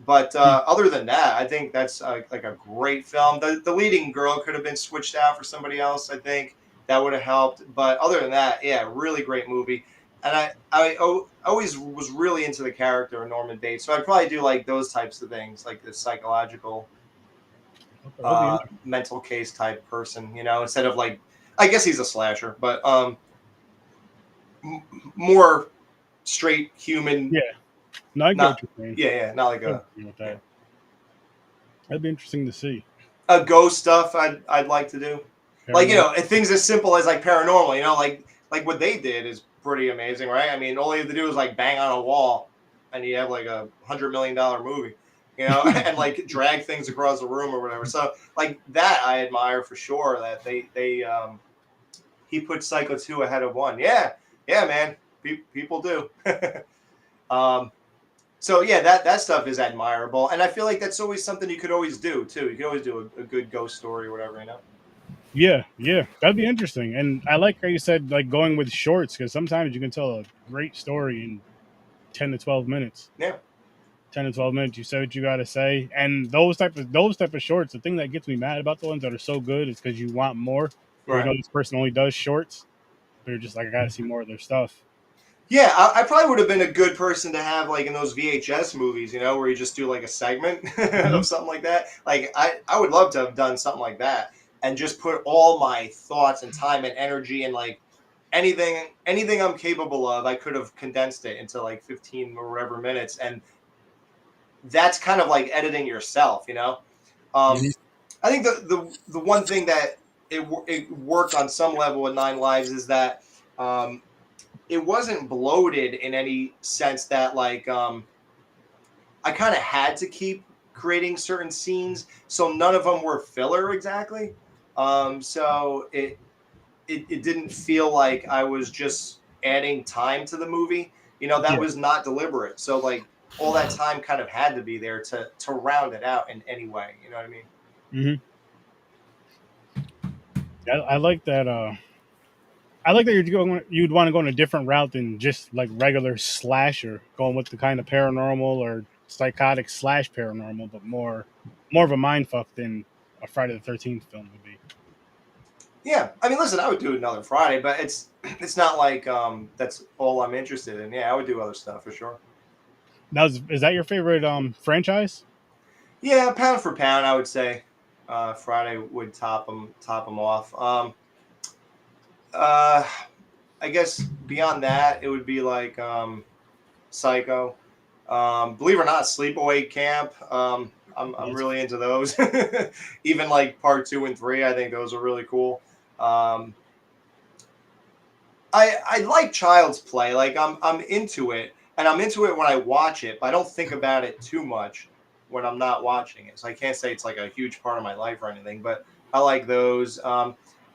But other than that, I think that's like a great film. The leading girl could have been switched out for somebody else. I think that would have helped. But other than that, yeah, really great movie. And I always was really into the character of Norman Bates. So I'd probably do like those types of things, like the psychological mental case type person, you know, instead of like, I guess he's a slasher, but more straight human. Yeah. No, I get what you're saying. Yeah, not like that. That'd be interesting to see. A ghost stuff I'd like to do. Paranormal. Like, you know, things as simple as like paranormal, you know, like what they did is pretty amazing, right? I mean, all you have to do is like bang on a wall and you have like a $100 million movie, you know, and like drag things across the room or whatever. So like that I admire for sure, that he put Psycho 2 ahead of 1. Yeah, man. People do. So yeah, that stuff is admirable, and I feel like that's always something you could always do too. You could always do a good ghost story or whatever, you know. Yeah, that'd be interesting. And I like how you said like going with shorts, because sometimes you can tell a great story in 10 to 12 minutes. Yeah, 10 to 12 minutes. You say what you got to say, and those type of shorts. The thing that gets me mad about the ones that are so good is because you want more. Right. You know, this person only does shorts. They're just like, I got to see more of their stuff. Yeah, I probably would have been a good person to have like in those VHS movies, you know, where you just do like a segment of something like that. Like I would love to have done something like that and just put all my thoughts and time and energy and like anything I'm capable of. I could have condensed it into like 15 or whatever minutes, and that's kind of like editing yourself, you know. I think the one thing that it worked on some level with 9 Lives is that. It wasn't bloated in any sense that like I kind of had to keep creating certain scenes, so none of them were filler exactly. So it didn't feel like I was just adding time to the movie. You know, that was not deliberate. So like all that time kind of had to be there to round it out in any way. You know what I mean? Mm-hmm. I like that. I like that you'd want to go in a different route than just like regular slasher, going with the kind of paranormal or psychotic / paranormal, but more of a mindfuck than a Friday the 13th film would be. Yeah, I mean, listen, I would do another Friday, but it's not like that's all I'm interested in. Yeah, I would do other stuff for sure. Now, is that your favorite franchise? Yeah, pound for pound, I would say Friday would top them off. I guess beyond that, it would be like Psycho. Believe it or not, Sleepaway Camp. I'm really into those. Even like part 2 and 3, I think those are really cool. I like Child's Play. Like I'm into it, and I'm into it when I watch it, but I don't think about it too much when I'm not watching it. So I can't say it's like a huge part of my life or anything, but I like those.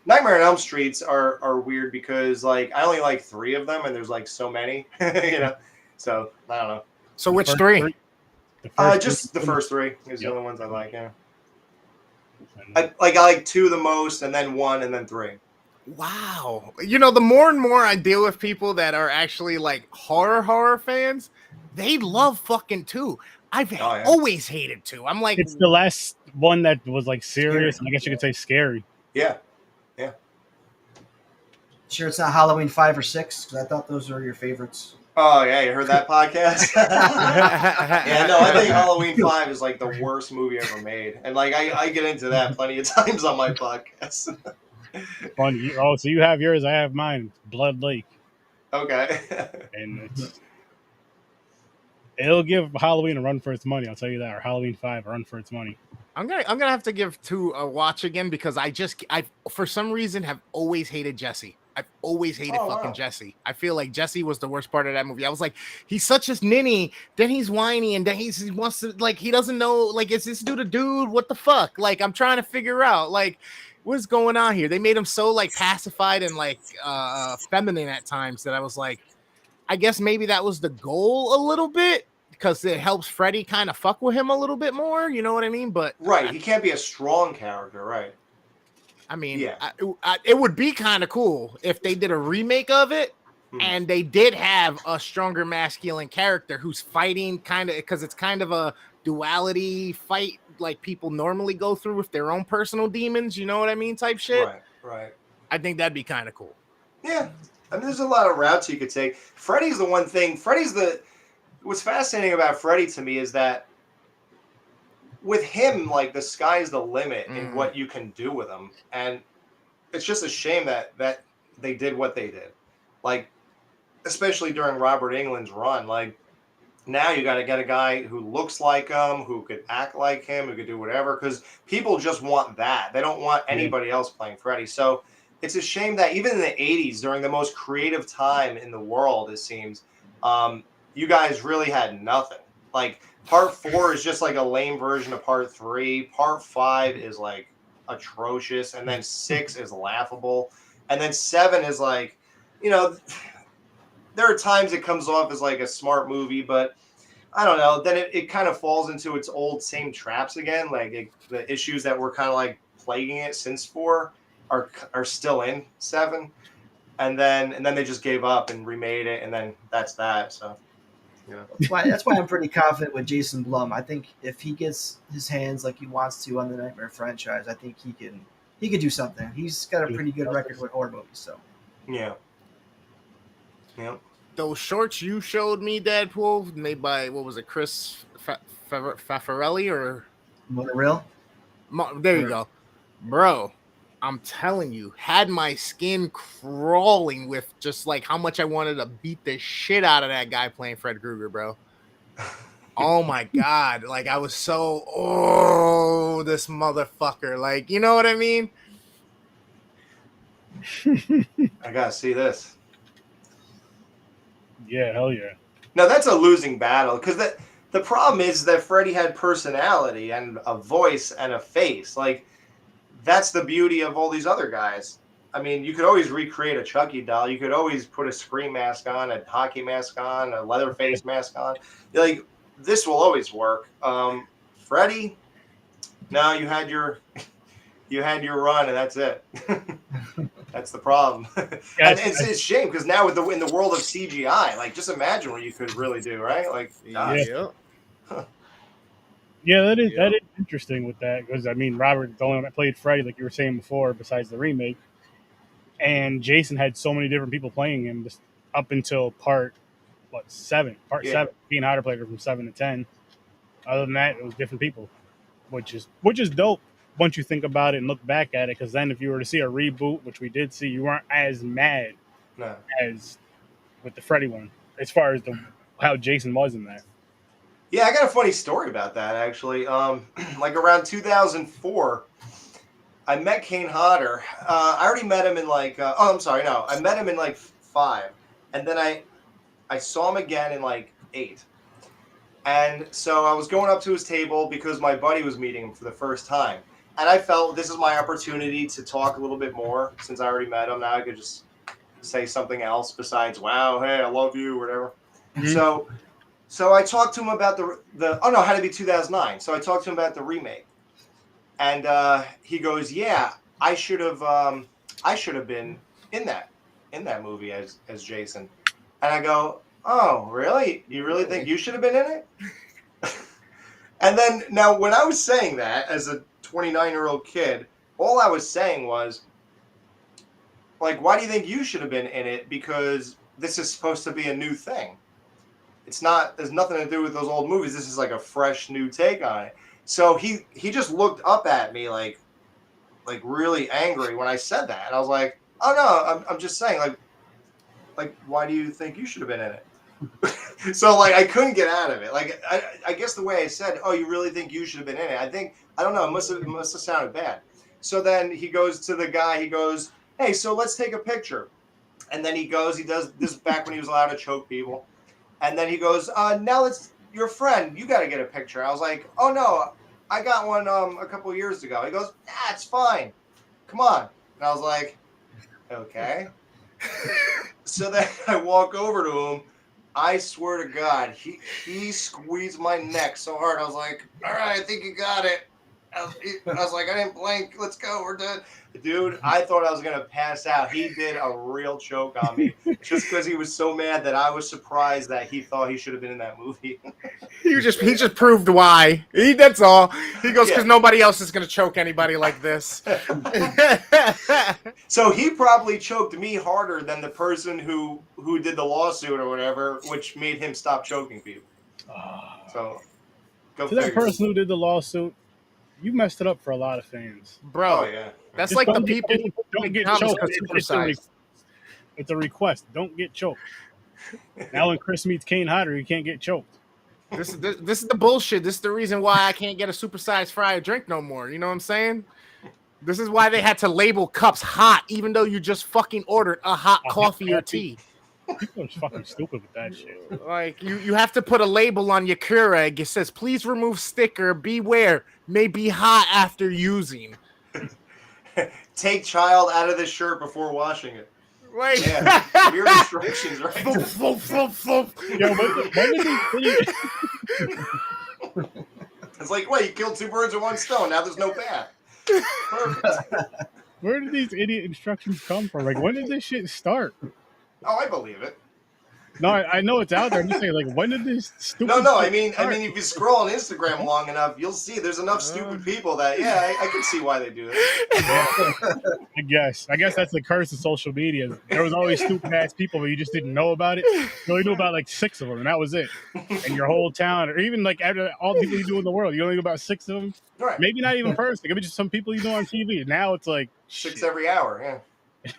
Nightmare on Elm Streets are weird because like I only like 3 of them, and there's like so many, you know. So I don't know. So which 3? Just the first 3 is the only ones I like. Yeah. I like 2 the most, and then 1, and then 3. Wow. You know, the more and more I deal with people that are actually like horror fans, they love fucking 2. I've always hated 2. I'm like, it's the last one that was like serious, and I guess you could say scary. Yeah. Sure, it's not Halloween 5 or 6, because I thought those were your favorites. Oh yeah, you heard that podcast? Yeah, no, I think Halloween 5 is like the worst movie ever made, and like I get into that plenty of times on my podcast. Fun. So you have yours, I have mine. Blood Lake. Okay. And it'll give Halloween a run for its money. I'll tell you that, or Halloween 5 a run for its money. I'm gonna have to give 2 a watch again because I for some reason have always hated Jesse. I've always hated Oh, fucking wow. Jesse. I feel like Jesse was the worst part of that movie. I was like, he's such a ninny, then he's whiny, and then he wants to, like, he doesn't know, like, is this dude a dude? What the fuck? Like, I'm trying to figure out, like, what's going on here? They made him so, like, pacified and, like, feminine at times that I was like, I guess maybe that was the goal a little bit, because it helps Freddy kind of fuck with him a little bit more. You know what I mean? But Right. He can't be a strong character, right? I mean, Yeah. it would be kind of cool if they did a remake of it and they did have a stronger masculine character who's fighting kind of, because it's kind of a duality fight like people normally go through with their own personal demons. You know what I mean? Type shit. Right, right. I think that'd be kind of cool. Yeah. I mean, there's a lot of routes you could take. Freddy's the one thing. What's fascinating about Freddy to me is that with him, like, the sky's the limit in what you can do with him. And it's just a shame that they did what they did. Like, especially during Robert Englund's run. Like, now you got to get a guy who looks like him, who could act like him, who could do whatever, because people just want that. They don't want anybody else playing Freddy. So it's a shame that even in the 80s, during the most creative time in the world, it seems, you guys really had nothing. Like, Part 4 is just like a lame version of Part 3. Part 5 is like atrocious. And then 6 is laughable. And then 7 is like, you know, there are times it comes off as like a smart movie, but I don't know. Then it kind of falls into its old same traps again. Like the issues that were kind of like plaguing it since 4 are still in 7. And then they just gave up and remade it. And then that's that. So. Yeah. That's why I'm pretty confident with Jason Blum. I think if he gets his hands like he wants to on the Nightmare franchise, I think he could do something. He's got a pretty good record with horror movies. So yeah. Yeah. Those shorts you showed me, Deadpool, made by, what was it, Chris Faffarelli or Monorail? There you go, bro. I'm telling you, had my skin crawling with just like how much I wanted to beat the shit out of that guy playing Fred Krueger, bro. Oh my God. Like, I was so, this motherfucker. Like, you know what I mean? I gotta see this. Yeah, hell yeah. Now that's a losing battle, because the problem is that Freddy had personality and a voice and a face. Like, that's the beauty of all these other guys. I mean, you could always recreate a Chucky doll. You could always put a Scream mask on, a hockey mask on, a Leatherface mask on. Like, this will always work. Freddy, no, you had your run, and that's it. That's the problem. And it's a shame, because now in the world of CGI, like, just imagine what you could really do, right? Like, yeah. Yeah, that is interesting with that, because I mean, Robert, the only one that played Freddy, like you were saying before, besides the remake, and Jason had so many different people playing him just up until part 7. Part 7, Ian Hodder played her from 7 to 10. Other than that, it was different people, which is dope once you think about it and look back at it. Because then, if you were to see a reboot, which we did see, you weren't as mad as with the Freddy one, as far as how Jason was in that. Yeah, I got a funny story about that, actually. Like, around 2004, I met Kane Hodder. I already met him in like, I met him in like 5. And then I saw him again in like 8. And so I was going up to his table because my buddy was meeting him for the first time. And I felt this is my opportunity to talk a little bit more, since I already met him. Now I could just say something else besides, wow, hey, I love you, or whatever. Mm-hmm. So I talked to him about it had to be 2009. So I talked to him about the remake, and he goes, "Yeah, I should have been in that movie as Jason." And I go, "Oh, really? You really think you should have been in it?" And then, now, when I was saying that as a 29-year-old kid, all I was saying was, like, why do you think you should have been in it? Because this is supposed to be a new thing. It's not. There's nothing to do with those old movies. This is like a fresh new take on it. So he just looked up at me like really angry when I said that, and I was like, "Oh no, I'm just saying, like why do you think you should have been in it?" So, like, I couldn't get out of it. Like, I guess the way I said, "Oh, you really think you should have been in it?" I don't know. It must have sounded bad. So then he goes to the guy. He goes, "Hey, so let's take a picture." And then he does this back when he was allowed to choke people. And then he goes, now it's your friend. You got to get a picture. I was like, oh, no, I got one a couple of years ago. He goes, it's fine. Come on. And I was like, okay. So then I walk over to him. I swear to God, he squeezed my neck so hard. I was like, all right, I think you got it. I was like, I didn't blink. Let's go. We're done. Dude, I thought I was going to pass out. He did a real choke on me just because he was so mad that I was surprised that he thought he should have been in that movie. He just proved why. That's all. He goes, because nobody else is going to choke anybody like this. So he probably choked me harder than the person who did the lawsuit or whatever, which made him stop choking people. So, go to that person who did the lawsuit, you messed it up for a lot of fans. Bro, oh, yeah. That's Just like the people who don't get choked. It's a request. Don't get choked. Now when Chris meets Kane Hodder, you can't get choked. This is the bullshit. This is the reason why I can't get a supersized fry or drink no more. You know what I'm saying? This is why they had to label cups hot, even though you just fucking ordered a hot coffee or tea. People are fucking stupid with that shit. Like you have to put a label on your Keurig. It says, "Please remove sticker. Beware, may be hot after using." Take child out of the shirt before washing it. Right? Yeah, weird instructions, right? Yo, when did It's like, wait, you killed 2 birds with 1 stone. Now there's no bath. Perfect. Where did these idiot instructions come from? Like, when did this shit start? Oh, I believe it. No, I know it's out there. I'm just saying, like, when did this stupid? No. I mean, if you scroll on Instagram long enough, you'll see there's enough stupid people that I can see why they do that. I guess that's the curse of social media. There was always stupid ass people, but you just didn't know about it. You only knew about like 6 of them, and that was it. And your whole town, or even like all the people you do in the world, you only knew about 6 of them. Right. Maybe not even personally. Maybe just some people you know on TV. Now it's like 6 every hour.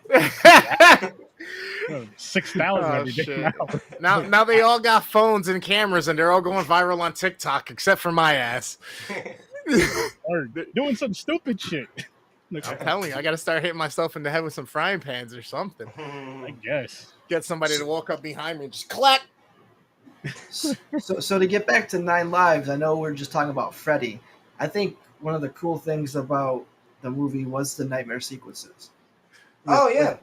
Yeah. 6,000 every day now they all got phones and cameras and they're all going viral on TikTok except for my ass. Or doing some stupid shit. I'm telling you, I gotta start hitting myself in the head with some frying pans or something. I guess. Get somebody to walk up behind me and just clap. So to get back to 9 Lives, I know we're just talking about Freddy. I think one of the cool things about the movie was the nightmare sequences.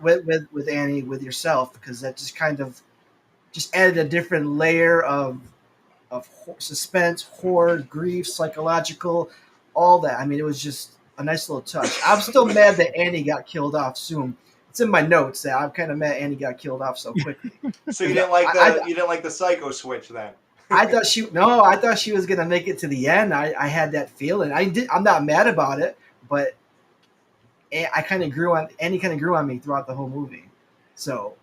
With Annie, with yourself, because that just kind of just added a different layer of suspense, horror, grief, psychological, all that. I mean, it was just a nice little touch. I'm still mad that Annie got killed off soon. It's in my notes that I'm kind of mad Annie got killed off so quickly. So you didn't like the psycho switch then? I thought she was gonna make it to the end. I had that feeling. I'm not mad about it, but Annie kind of grew on me throughout the whole movie. So,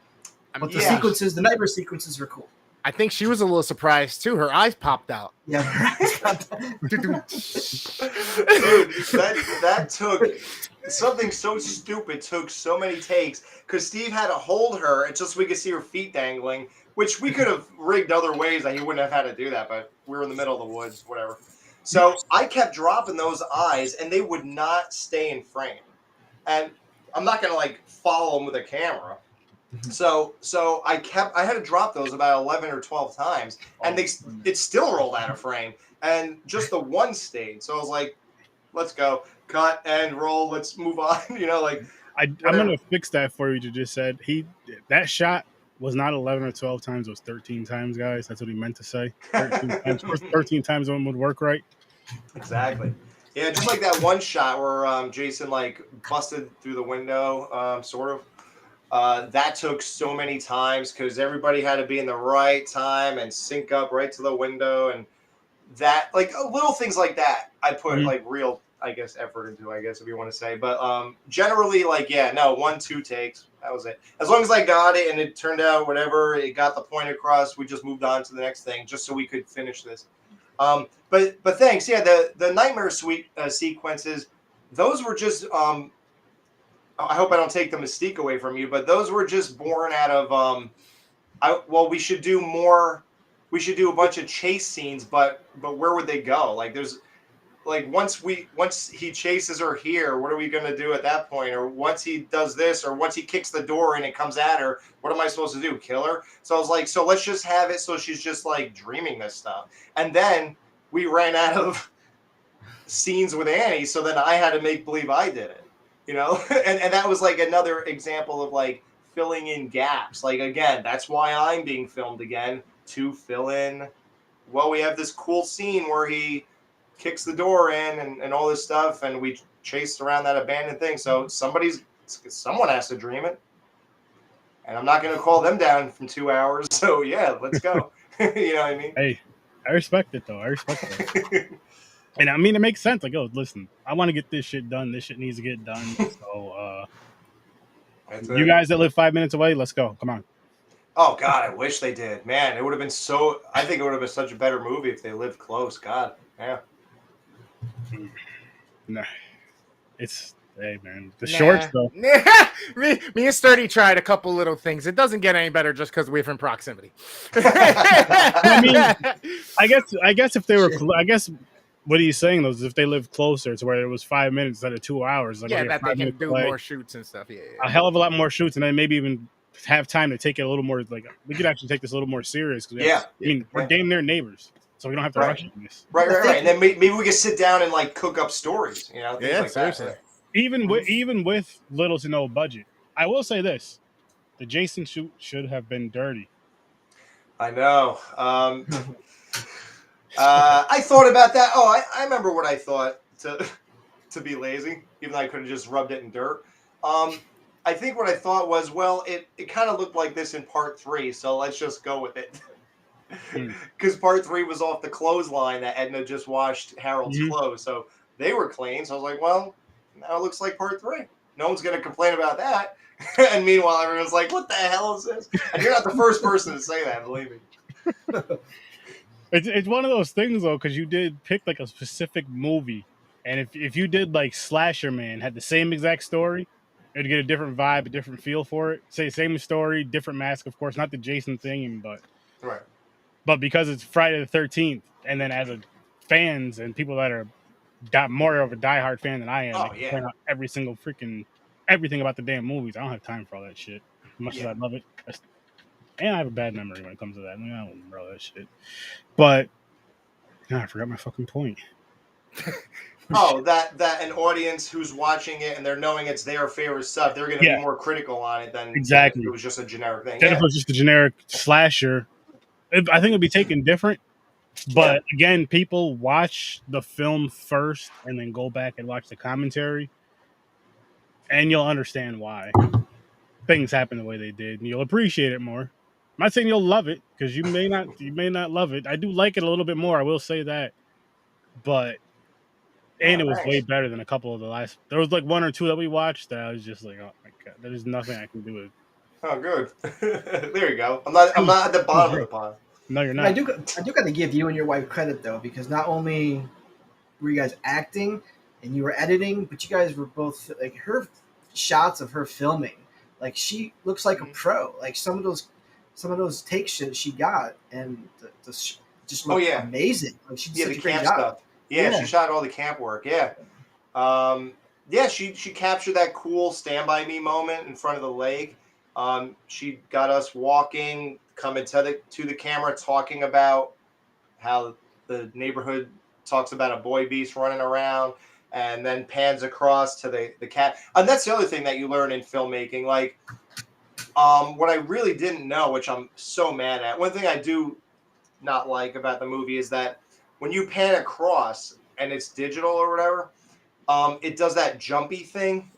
but the sequences, the nightmare sequences were cool. I think she was a little surprised too. Her eyes popped out. Yeah, Dude, that took something so stupid. Took so many takes because Steve had to hold her just so we could see her feet dangling, which we could have rigged other ways that he wouldn't have had to do that. But we were in the middle of the woods, whatever. So I kept dropping those eyes, and they would not stay in frame. And I'm not gonna like follow them with a camera. So I had to drop those about 11 or 12 times, and it still rolled out of frame, and just the one stayed. So I was like, let's go, cut and roll, let's move on. I'm gonna fix that for you. You just said that shot was not 11 or 12 times, it was 13 times, guys. That's what he meant to say. 13 times. First 13 times one would work right. Exactly. Yeah, just like that one shot where Jason like busted through the window, sort of. That took so many times because everybody had to be in the right time and sync up right to the window, and that like little things like that. I put like real, I guess, effort into, I guess, if you want to say. But generally, like 1-2 takes. That was it. As long as I got it and it turned out whatever, it got the point across. We just moved on to the next thing just so we could finish this. But thanks. Yeah, the nightmare sequences, those were just I hope I don't take the mystique away from you, but those were just born out of we should do more. We should do a bunch of chase scenes, but where would they go? Like once he chases her here, what are we gonna do at that point? Or once he does this, or once he kicks the door in and comes at her, what am I supposed to do? Kill her? So I was like, so let's just have it so she's just like dreaming this stuff. And then we ran out of scenes with Annie, so then I had to make believe I did it, you know. And that was like another example of like filling in gaps. Like, again, that's why I'm being filmed again, to fill in. Well, we have this cool scene where he kicks the door in and all this stuff, and we chased around that abandoned thing. So someone has to dream it, and I'm not going to call them down from 2 hours. So yeah, let's go. You know what I mean? Hey, I respect it though. I respect it. And I mean, it makes sense. Like, oh, listen, I want to get this shit done. This shit needs to get done. So, you guys that live 5 minutes away, let's go. Come on. Oh God, I wish they did. Man, it would have been so. I think it would have been such a better movie if they lived close. God, yeah. Nah, it's hey man, the shorts though. me and Sturdy tried a couple little things. It doesn't get any better just because we're in proximity. I mean, I guess if they were, I guess what he's saying though is if they live closer to where it was 5 minutes instead of 2 hours, like yeah, okay, that they can do more shoots and stuff. Yeah, a hell of a lot more shoots, and then maybe even have time to take it a little more. Like we could actually take this a little more serious because I mean, we're damn near neighbors, so we don't have to rush this. Right. And then maybe we can sit down and like cook up stories, you know? Yeah, like seriously. That. Even with little to no budget, I will say this: the Jason shoot should have been dirty. I know. I thought about that. Oh, I remember what I thought to be lazy, even though I could have just rubbed it in dirt. I think what I thought was, well, it kind of looked like this in part 3, so let's just go with it. Because part 3 was off the clothesline that Edna just washed Harold's clothes, so they were clean. So I was like, well, now it looks like part 3. No one's going to complain about that. And meanwhile, everyone's like, what the hell is this? And you're not the first person to say that, believe me. It's one of those things though, because you did pick like a specific movie, and if you did like Slasher Man, had the same exact story, it'd get a different vibe, a different feel for it. Say same story, different mask, of course, not the Jason thing, but because it's Friday the 13th, and then as a fans and people that are got more of a diehard fan than I am, they complain out every single freaking everything about the damn movies. I don't have time for all that shit. As much as I love it. And I have a bad memory when it comes to that. I don't remember all that shit. But I forgot my fucking point. That an audience who's watching it and they're knowing it's their favorite stuff, they're going to be more critical on it than exactly. If it was just a generic thing. If it was just a generic slasher, I think it'd be taken different. But again, people watch the film first and then go back and watch the commentary, and you'll understand why things happen the way they did, and you'll appreciate it more. I'm not saying you'll love it, because you may not love it. I do like it a little bit more, I will say that. But it was way better than a couple of the last. There was like 1 or 2 that we watched that I was just like, oh my god, there's nothing I can do with. Oh, good. There you go. I'm not at the bottom of the pond. No, you're not. I do got to give you and your wife credit though, because not only were you guys acting and you were editing, but you guys were both like her shots of her filming. Like she looks like a pro. Like some of those takes she got and just looked amazing. Like she did such a great job. Stuff. Yeah, she shot all the camp work. Yeah. She captured that cool Stand By Me moment in front of the lake. She got us walking, coming to the camera, talking about how the neighborhood talks about a boy beast running around, and then pans across to the cat. And that's the other thing that you learn in filmmaking. Like, what I really didn't know, which I'm so mad at. One thing I do not like about the movie is that when you pan across and it's digital or whatever, it does that jumpy thing.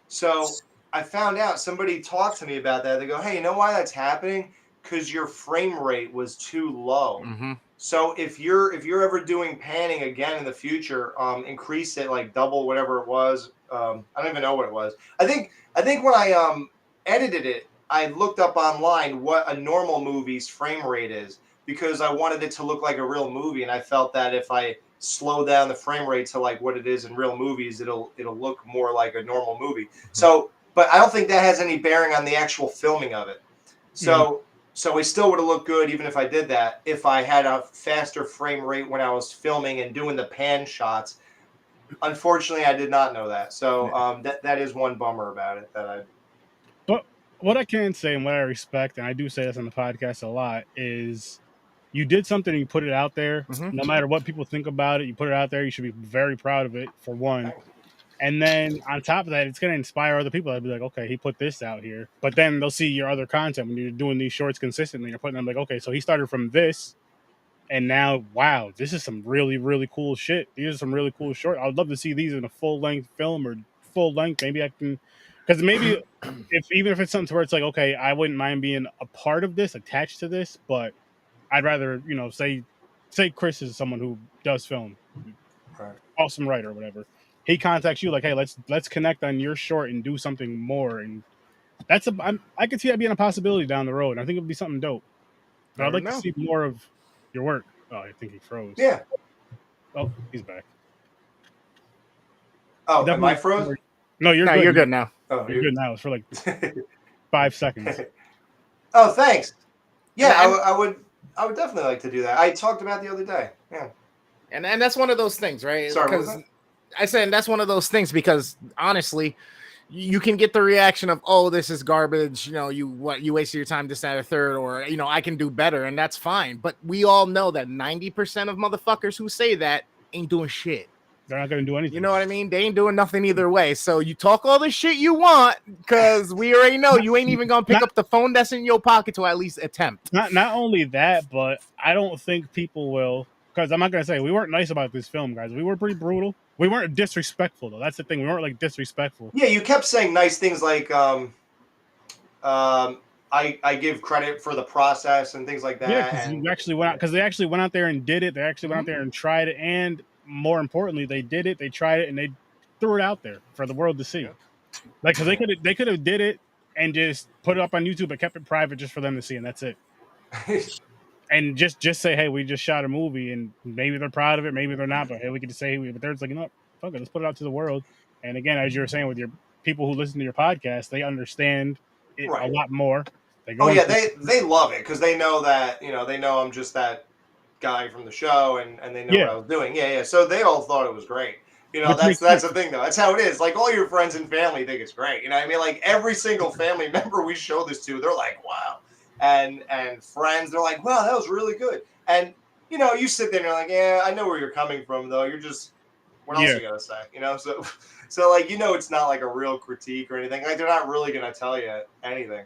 So I found out, somebody talked to me about that. They go, hey, you know why that's happening? Because your frame rate was too low. Mm-hmm. So if you're ever doing panning again in the future, increase it like double whatever it was. I don't even know what it was. I think when I edited it, I looked up online what a normal movie's frame rate is, because I wanted it to look like a real movie, and I felt that if I slow down the frame rate to like what it is in real movies, it'll look more like a normal movie. So, but I don't think that has any bearing on the actual filming of it. So So I still would have looked good even if I did that, if I had a faster frame rate when I was filming and doing the pan shots. Unfortunately, I did not know that. So that is one bummer about it that I. But what I can say and what I respect, and I do say this on the podcast a lot, is you did something and you put it out there. Mhm. No matter what people think about it, you put it out there. You should be very proud of it, for one. And then on top of that, it's going to inspire other people. They'll be like, okay, he put this out here. But then they'll see your other content when you're doing these shorts consistently. You're putting them like, okay, so he started from this. And now, wow, this is some really, really cool shit. These are some really cool shorts. I would love to see these in a full length film or full length. Maybe I can, because maybe even if it's something where it's like, okay, I wouldn't mind being a part of this, attached to this, but I'd rather, say Chris is someone who does film, Right. awesome writer or whatever. He contacts you like, hey, let's connect on your short and do something more. And I could see that being a possibility down the road. I think it would be something dope. But I'd Never like to know. see more of your work. Oh, I think he froze. Yeah. Oh, he's back. Oh, am Definitely- I froze? No, you're No, good. you're good now. Oh, You're good now. It's for like 5 seconds. Oh, thanks. Yeah, And- I would definitely like to do that. I talked about it the other day. Yeah. And that's one of those things, right? Sorry, what was Because that? I said that's one of those things because honestly, you can get the reaction of, oh, this is garbage, you wasted your time, this, that, or third, or I can do better, and that's fine. But we all know that 90% of motherfuckers who say that ain't doing shit. They're not going to do anything. You know what I mean? They ain't doing nothing either way. So you talk all the shit you want because we already know you ain't even gonna pick up the phone that's in your pocket to at least attempt. Not only that, but I don't think people will, because I'm not going to say we weren't nice about this film, guys. We were pretty brutal. We weren't disrespectful, though. That's the thing. We weren't like disrespectful. Yeah, you kept saying nice things like I give credit for the process and things like that. Yeah, because and you actually went out, because they actually went out there and did it. They actually went out there and tried it, and more importantly, they did it. They tried it, and they threw it out there for the world to see. Like, because they could have did it and just put it up on YouTube, but kept it private just for them to see, and that's it. And just say, hey, we just shot a movie, and maybe they're proud of it, maybe they're not, but hey, we get to say, but they're just like, fuck it, let's put it out to the world. And again, as you were saying, with your people who listen to your podcast, they understand it a lot more. They love it because they know that they know I'm just that guy from the show, and they know what I was doing. Yeah. So they all thought it was great. That's the thing though. That's how it is. Like all your friends and family think it's great. You know what I mean? Like every single family member we show this to, they're like, wow. And friends, they're like, wow, that was really good. And you sit there and you're like, yeah, I know where you're coming from though. You're just, what else are you gonna say? So like it's not like a real critique or anything. Like they're not really gonna tell you anything.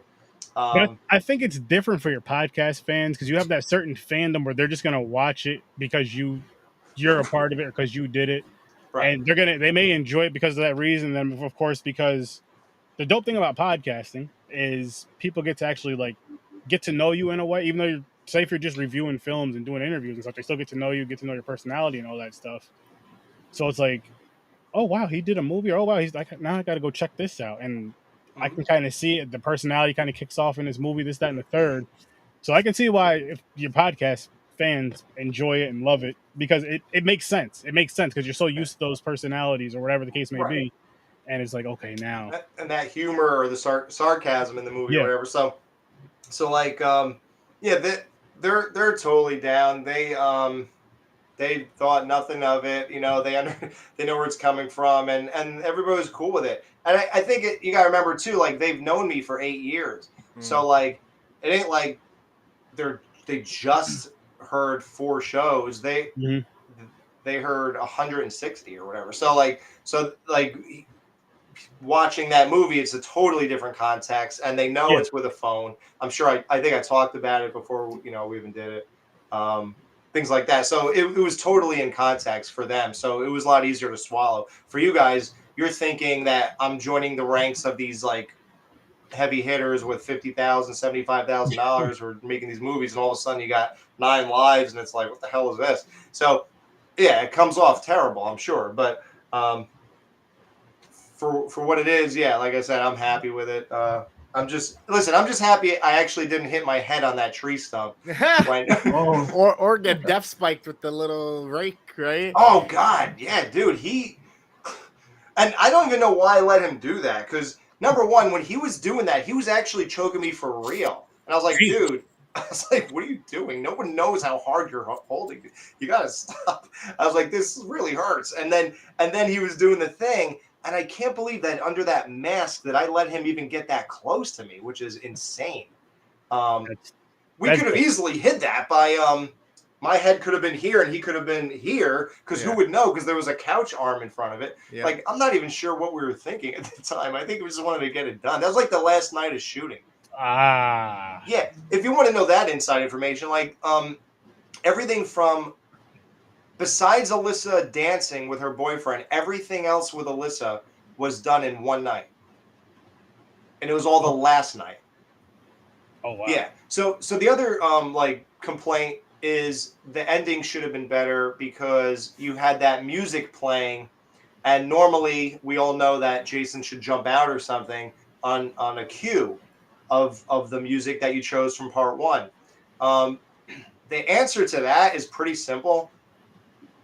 But I think it's different for your podcast fans because you have that certain fandom where they're just gonna watch it because you're a part of it or because you did it, right. and they may enjoy it because of that reason. Then of course, because the dope thing about podcasting is people get to actually get to know you in a way, even though if you're just reviewing films and doing interviews and stuff, they still get to know you, get to know your personality and all that stuff. So it's like, oh wow, he did a movie, or oh wow, he's like, now I got to go check this out, and I can kind of see it. The personality kind of kicks off in this movie, this, that, and the third. So I can see why if your podcast fans enjoy it and love it because it makes sense. It makes sense because you're so used to those personalities or whatever the case may be, and it's like, okay, now and that humor or the sarcasm in the movie or whatever. So like they're totally down. They thought nothing of it. They know where it's coming from, and everybody was cool with it. And I think you got to remember too, like they've known me for 8 years, so like it ain't like they just heard 4 shows. They heard 160 or whatever. So like watching that movie, it's a totally different context, and they know it's with a phone. I'm sure I think I talked about it before we even did it. Things like that. So it was totally in context for them. So it was a lot easier to swallow. For you guys, you're thinking that I'm joining the ranks of these like heavy hitters with $50,000, $75,000 who are making these movies, and all of a sudden you got 9 lives, and it's like, what the hell is this? So yeah, it comes off terrible, I'm sure, but for what it is, like I said, I'm happy with it. I'm just happy I actually didn't hit my head on that tree stump. or get death spiked with the little rake, right? Oh God, yeah, dude. And I don't even know why I let him do that, because number one, when he was doing that, he was actually choking me for real. And I was like, dude, I was like, what are you doing? No one knows how hard you're holding. You got to stop. I was like, this really hurts. And then he was doing the thing. And I can't believe that under that mask that I let him even get that close to me, which is insane. We could have easily hid that by my head could have been here and he could have been here, because who would know? Because there was a couch arm in front of it. Yeah. Like, I'm not even sure what we were thinking at the time. I think we just wanted to get it done. That was like the last night of shooting. Yeah. If you want to know that inside information, like everything from, besides Alyssa dancing with her boyfriend, everything else with Alyssa was done in one night. And it was all the last night. Oh wow. Yeah. So the other like complaint is the ending should have been better, because you had that music playing, and normally we all know that Jason should jump out or something on a cue of the music that you chose from part 1. The answer to that is pretty simple.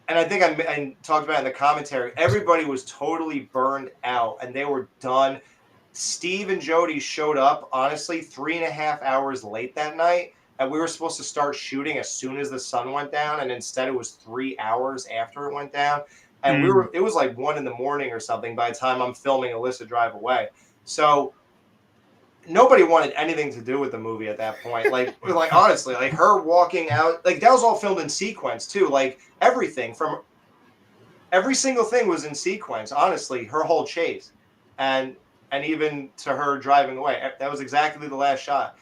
And I think I talked about it in the commentary. Everybody was totally burned out and they were done. Steve and Jody showed up, honestly, 3.5 hours late that night. And we were supposed to start shooting as soon as the sun went down. And instead it was 3 hours after it went down. And it was like 1 a.m. or something by the time I'm filming Alyssa drive away. So nobody wanted anything to do with the movie at that point. Like honestly, like her walking out, like that was all filmed in sequence too. Like every single thing was in sequence. Honestly, her whole chase, and even to her driving away, that was exactly the last shot.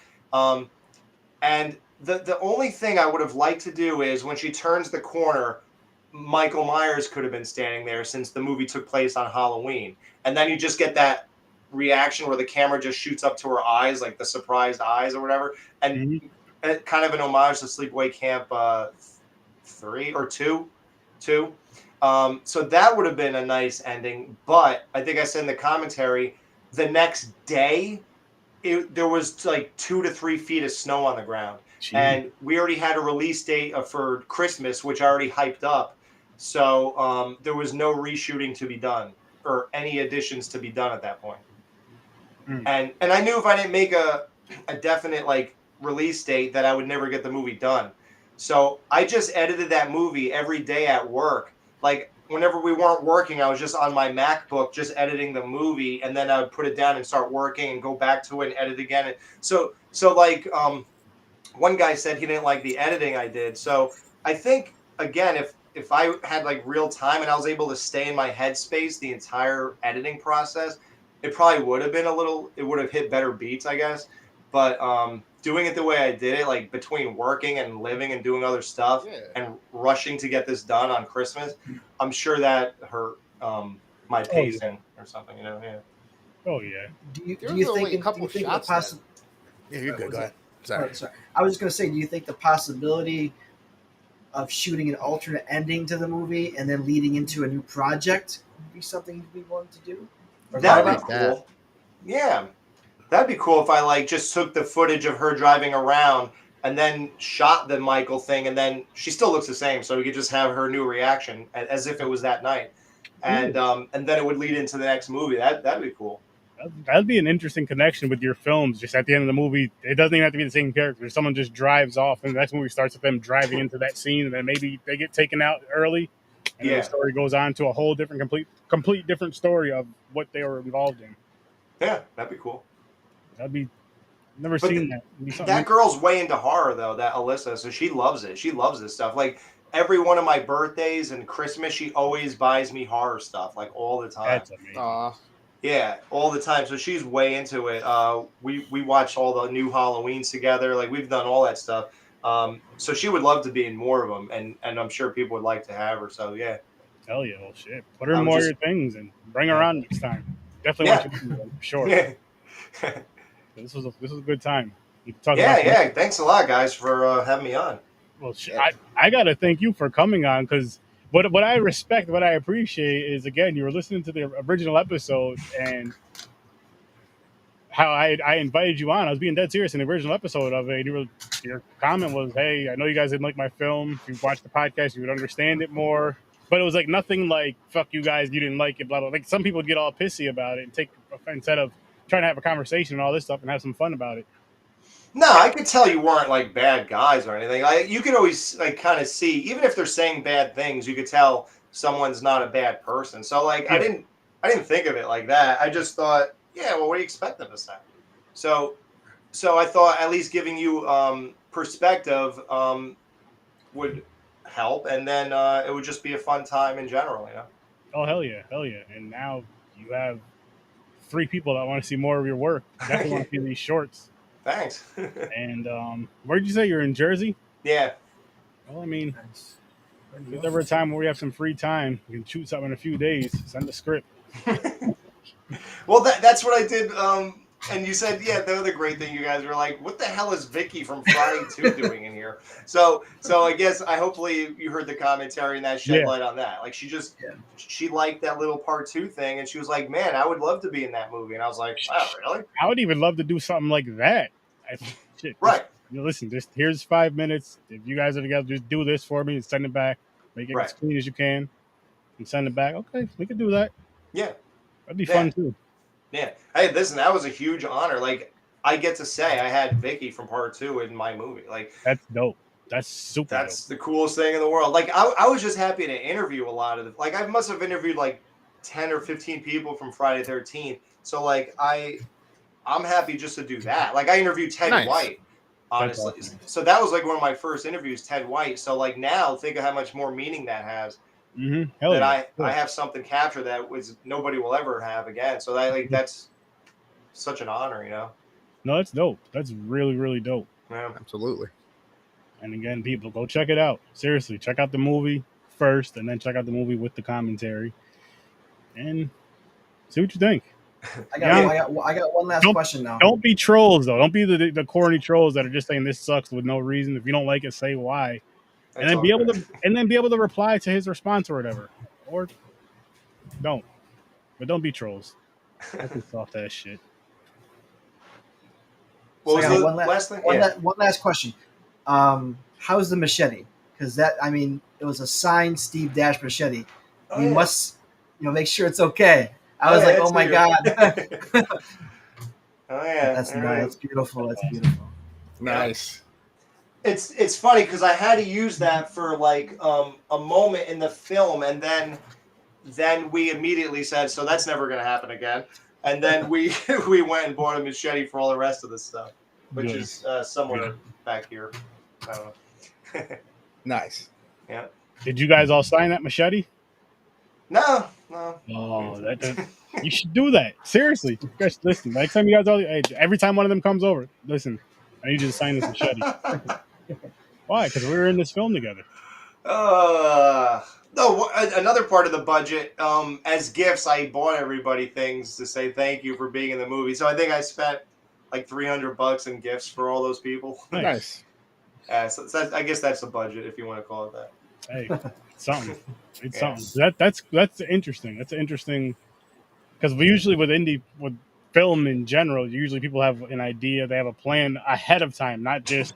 And the only thing I would have liked to do is when she turns the corner, Michael Myers could have been standing there, since the movie took place on Halloween, and then you just get that reaction where the camera just shoots up to her eyes, like the surprised eyes or whatever, and kind of an homage to Sleepaway Camp 3 or 2. So that would have been a nice ending. But I think I said in the commentary, the next day there was like 2 to 3 feet of snow on the ground. Jeez. And we already had a release date for Christmas, which I already hyped up. So there was no reshooting to be done or any additions to be done at that point. And I knew if I didn't make a definite like release date that I would never get the movie done. So I just edited that movie every day at work. Like whenever we weren't working, I was just on my MacBook just editing the movie, and then I would put it down and start working and go back to it and edit again. And so like one guy said he didn't like the editing I did. So I think again, if I had like real time and I was able to stay in my headspace the entire editing process, it probably would have been it would have hit better beats, I guess. But doing it the way I did it, like between working and living and doing other stuff and rushing to get this done on Christmas, I'm sure that hurt my pacing or something, you know? Yeah. Oh yeah. Do you think a couple shots? Yeah, you're good. Go ahead. Sorry. I was just gonna say, do you think the possibility of shooting an alternate ending to the movie and then leading into a new project would be something you'd be willing to do? That'd be cool. Yeah. That'd be cool if I like just took the footage of her driving around and then shot the Michael thing, and then she still looks the same, so we could just have her new reaction as if it was that night, and then it would lead into the next movie. That'd be cool. That'd be an interesting connection with your films. Just at the end of the movie, it doesn't even have to be the same character. Someone just drives off, and the next movie starts with them driving into that scene, and then maybe they get taken out early, and then the story goes on to a whole different, complete different story of what they were involved in. Yeah, that'd be cool. That'd be never seen that. That girl's way into horror though, that Alyssa, so she loves it. She loves this stuff. Like every one of my birthdays and Christmas, she always buys me horror stuff, like all the time. That's amazing. Yeah, all the time. So she's way into it. We watch all the new Halloweens together. Like we've done all that stuff. So she would love to be in more of them, and I'm sure people would like to have her. So yeah. Hell yeah, well shit. Put her in more of your things and bring her on next time. Definitely want you to do that, for sure. Yeah. This was a good time. Talk about thanks a lot, guys, for having me on. Well, I gotta thank you for coming on, because what I respect, what I appreciate is, again, you were listening to the original episode and how I invited you on. I was being dead serious in the original episode of it. Your comment was, "Hey, I know you guys didn't like my film. If you watched the podcast, you would understand it more." But it was like nothing like "fuck you guys, you didn't like it," blah blah. Like some people get all pissy about it and take instead of trying to have a conversation and all this stuff and have some fun about it. No, I could tell you weren't like bad guys or anything. You could always like kind of see, even if they're saying bad things, you could tell someone's not a bad person. So like, Yeah. I didn't think of it like that. I just thought, yeah, well, what do you expect them to say? So I thought at least giving you perspective would help, and then it would just be a fun time in general, you know. Oh hell yeah, hell yeah! And now you have 3 people that want to see more of your work. Definitely want to see these shorts. Thanks. And where did you say you're in Jersey? Yeah. Well, I mean, Nice. if there's ever a time where we have some free time, we can shoot something in a few days. Send the script. Well, that's what I did. And you said, yeah, the other great thing, you guys were like, what the hell is Vicky from Friday 2 doing in here? So I guess hopefully you heard the commentary and that shed light on that. Like she liked that little part 2 thing, and she was like, man, I would love to be in that movie. And I was like, oh, really? I would even love to do something like that. Shit, right. Listen, here's 5 minutes. If you guys are together, just do this for me and send it back. Make it as clean as you can and send it back. Okay, we can do that. Yeah. That'd be fun too. Yeah. Hey, listen, that was a huge honor. Like, I get to say I had Vicky from part 2 in my movie. Like, that's dope. That's super dope. The coolest thing in the world. Like, I was just happy to interview a lot of it. Like, I must have interviewed like 10 or 15 people from Friday 13th. So like I'm happy just to do that. Like, I interviewed Ted White, honestly. Awesome. So that was like one of my first interviews, Ted White. So like now think of how much more meaning that has. Mm-hmm. I have something captured that nobody will ever have again. So that's such an honor, you know. No, that's dope. That's really, really dope. Yeah, absolutely. And again, people, go check it out. Seriously, check out the movie first, and then check out the movie with the commentary, and see what you think. I got one last question now. Don't be trolls though. Don't be the corny trolls that are just saying this sucks with no reason. If you don't like it, say why. And then be able to reply to his response or whatever. Or don't. But don't be trolls. That's soft ass shit. What was the last thing? One last question. How's the machete? Because it was a signed Steve Dash machete. Oh, you must make sure it's okay. I was like, oh my God. Oh yeah. That's nice. That's beautiful. That's beautiful. Nice. It's funny because I had to use that for like a moment in the film, and then we immediately said, so that's never going to happen again. And then we went and bought a machete for all the rest of the stuff, which is somewhere back here. I don't know. Nice. Yeah. Did you guys all sign that machete? No. Oh, you should do that. Seriously. Guys, listen, next time you guys every time one of them comes over, listen, I need you to sign this machete. Why? Because we were in this film together. No, another part of the budget, as gifts, I bought everybody things to say thank you for being in the movie. So I think I spent like $300 in gifts for all those people. Nice. So I guess that's the budget, if you want to call it that. Hey, it's something. It's something. That's interesting. That's interesting because we usually with film in general, usually people have an idea, they have a plan ahead of time, not just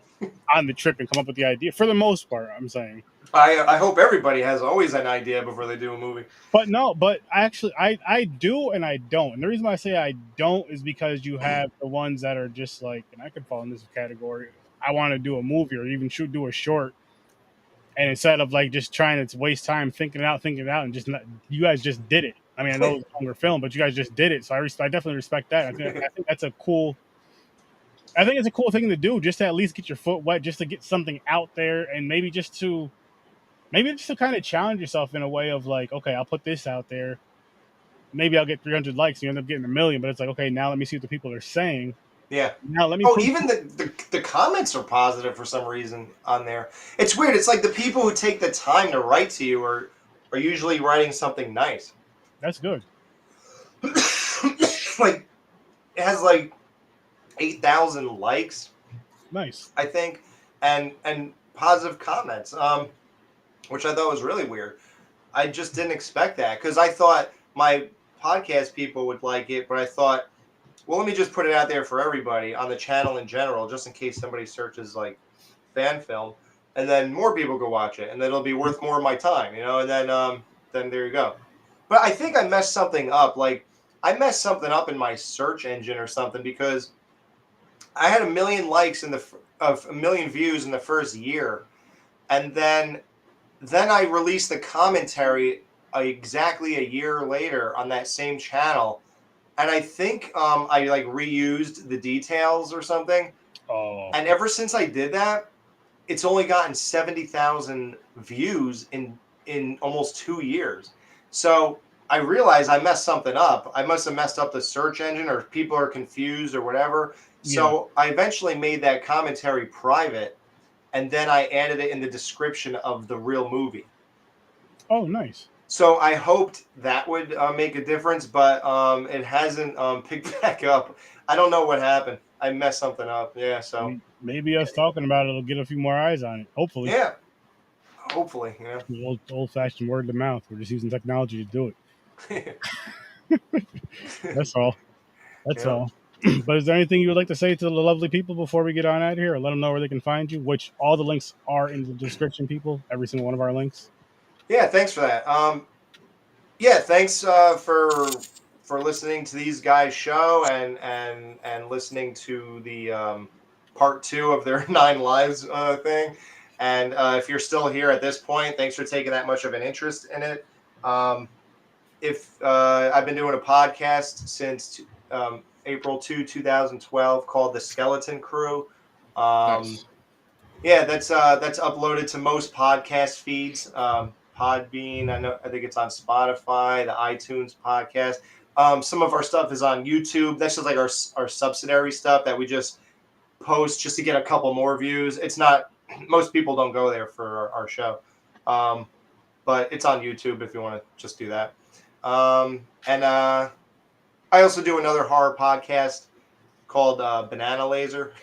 on the trip and come up with the idea. For the most part, I'm saying. I hope everybody has always an idea before they do a movie. But no, I do and I don't. And the reason why I say I don't is because you have the ones that are just like, and I could fall in this category, I want to do a movie or even do a short. And instead of like just trying to waste time thinking it out, and just not, you guys just did it. I mean, I know it's a longer film, but you guys just did it. So I definitely respect that. I think that's a cool. I think it's a cool thing to do, just to at least get your foot wet, just to get something out there, and maybe just to kind of challenge yourself in a way of like, okay, I'll put this out there. Maybe I'll get 300 likes, and you end up getting 1 million. But it's like, okay, now let me see what the people are saying. Yeah. Now let me. Even the comments are positive for some reason on there. It's weird. It's like the people who take the time to write to you are usually writing something nice. That's good. Like it has like 8,000 likes. Nice. I think, and positive comments, which I thought was really weird. I just didn't expect that because I thought my podcast people would like it, but I thought, well, let me just put it out there for everybody on the channel in general, just in case somebody searches like fan film, and then more people go watch it, and then it'll be worth more of my time, you know. And then there you go. But I think I messed something up. Like I messed something up in my search engine or something because I had 1 million likes of 1 million views in the first year, and then I released the commentary exactly a year later on that same channel, and I think I like reused the details or something. Oh, And ever since I did that, it's only gotten 70,000 views in almost 2 years. So I realized I messed something up. I must have messed up the search engine, or people are confused or whatever. yeah. So I eventually made that commentary private, and then I added it in the description of the real movie. Oh, nice. So I hoped that would make a difference, but it hasn't picked back up. I don't know what happened. I messed something up. Yeah. So Maybe us talking about it will get a few more eyes on it. Hopefully. yeah. Hopefully, yeah. The old-fashioned word of mouth. We're just using technology to do it. That's all. That's Yeah. all. But is there anything you would like to say to the lovely people before we get on out of here, or let them know where they can find you? Which all the links are in the description, people. Every single one of our links. Yeah, thanks for that. Yeah, thanks for listening to these guys' show and listening to the part 2 of their 9 lives thing. And if you're still here at this point, thanks for taking that much of an interest in it. If I've been doing a podcast since April 2012 called The Skeleton Crew. Nice. Yeah, that's uploaded to most podcast feeds. Podbean, I think it's on Spotify, the iTunes podcast. Some of our stuff is on YouTube. That's just like our subsidiary stuff that we just post just to get a couple more views. It's not, most people don't go there for our show. But it's on YouTube if you want to just do that. And I also do another horror podcast called Banana Laser.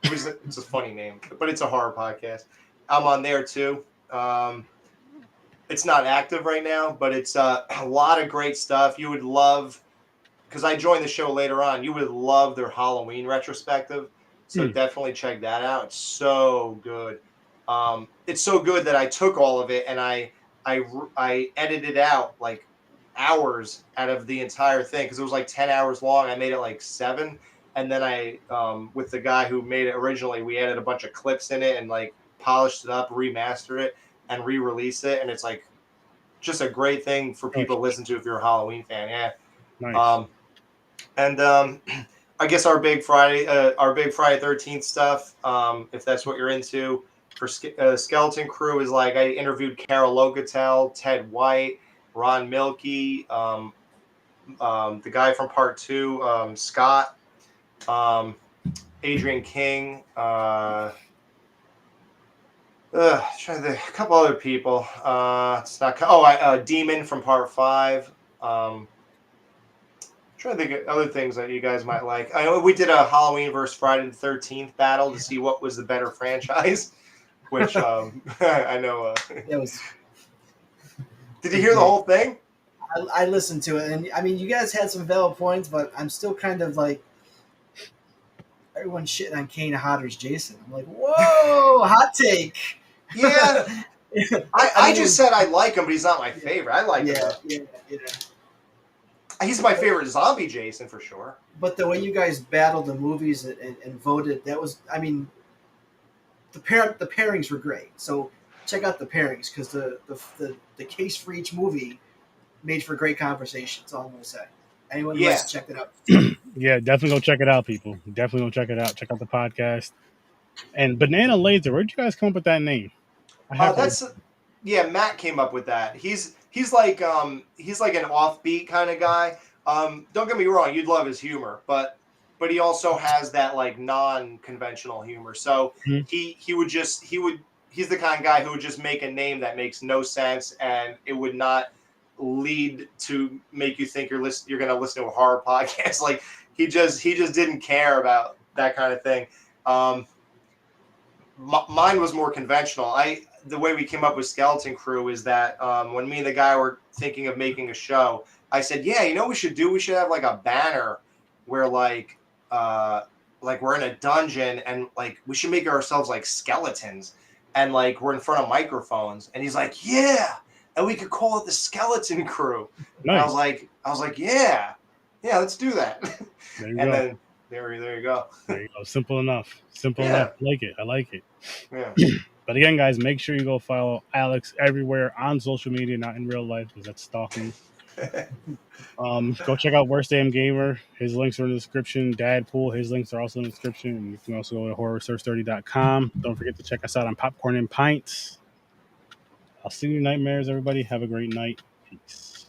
It's a funny name, but it's a horror podcast. I'm on there too. It's not active right now, but it's a lot of great stuff. You would love, because I joined the show later on, you would love their Halloween retrospective. So definitely check that out. It's so good. It's so good that I took all of it and I edited out like hours out of the entire thing, because it was like 10 hours long. I made it like 7. And then I, with the guy who made it originally, we added a bunch of clips in it and like polished it up, remastered it, and re-released it. And it's like just a great thing for people to listen to if you're a Halloween fan. Yeah. Nice. I guess our big Friday 13th stuff, if that's what you're into, for Skeleton Crew is like I interviewed Carol Locatel, Ted White, Ron Milkey, the guy from part 2, Scott, Adrian King, trying to think, a couple other people. It's not. Demon from part 5. Trying to think of other things that you guys might like. I know we did a Halloween versus Friday the 13th battle to see what was the better franchise, which I know. It was. Did you hear the whole thing? I listened to it, and I mean, you guys had some valid points, but I'm still kind of like, everyone's shitting on Kane Hodder's Jason. I'm like, whoa, hot take. Yeah. I just said I like him, but he's not my favorite. I like him. Yeah. He's my favorite zombie Jason for sure. But the way you guys battled the movies and voted, that was, I mean, the pairings were great. So check out the pairings, because the case for each movie made for great conversation. That's all I'm going to say. Anyone who wants to check it out. Yeah, definitely go check it out, people. Definitely go check it out. Check out the podcast. And Banana Laser, where'd you guys come up with that name? Matt came up with that. He's like an offbeat kind of guy. Don't get me wrong, you'd love his humor, but he also has that like non-conventional humor. So he's the kind of guy who would just make a name that makes no sense, and it would not lead to make you think you're going to listen to a horror podcast. Like he just didn't care about that kind of thing. Mine was more conventional. The way we came up with Skeleton Crew is that when me and the guy were thinking of making a show, I said, yeah, you know what we should do? We should have like a banner where like we're in a dungeon and like we should make ourselves like skeletons and like we're in front of microphones. And he's like, yeah, and we could call it the Skeleton Crew. Nice. And I was like, yeah, let's do that. There you And go. then There you go. There you go. Simple enough. Simple Yeah. enough. I like it. Yeah. But again, guys, make sure you go follow Alex everywhere on social media, not in real life, because that's stalking. Go check out Worst Damn Gamer. His links are in the description. Dadpool, his links are also in the description. And you can also go to HorrorWithSir.STURDY.com. Don't forget to check us out on Popcorn and Pints. I'll see you nightmares, everybody. Have a great night. Peace.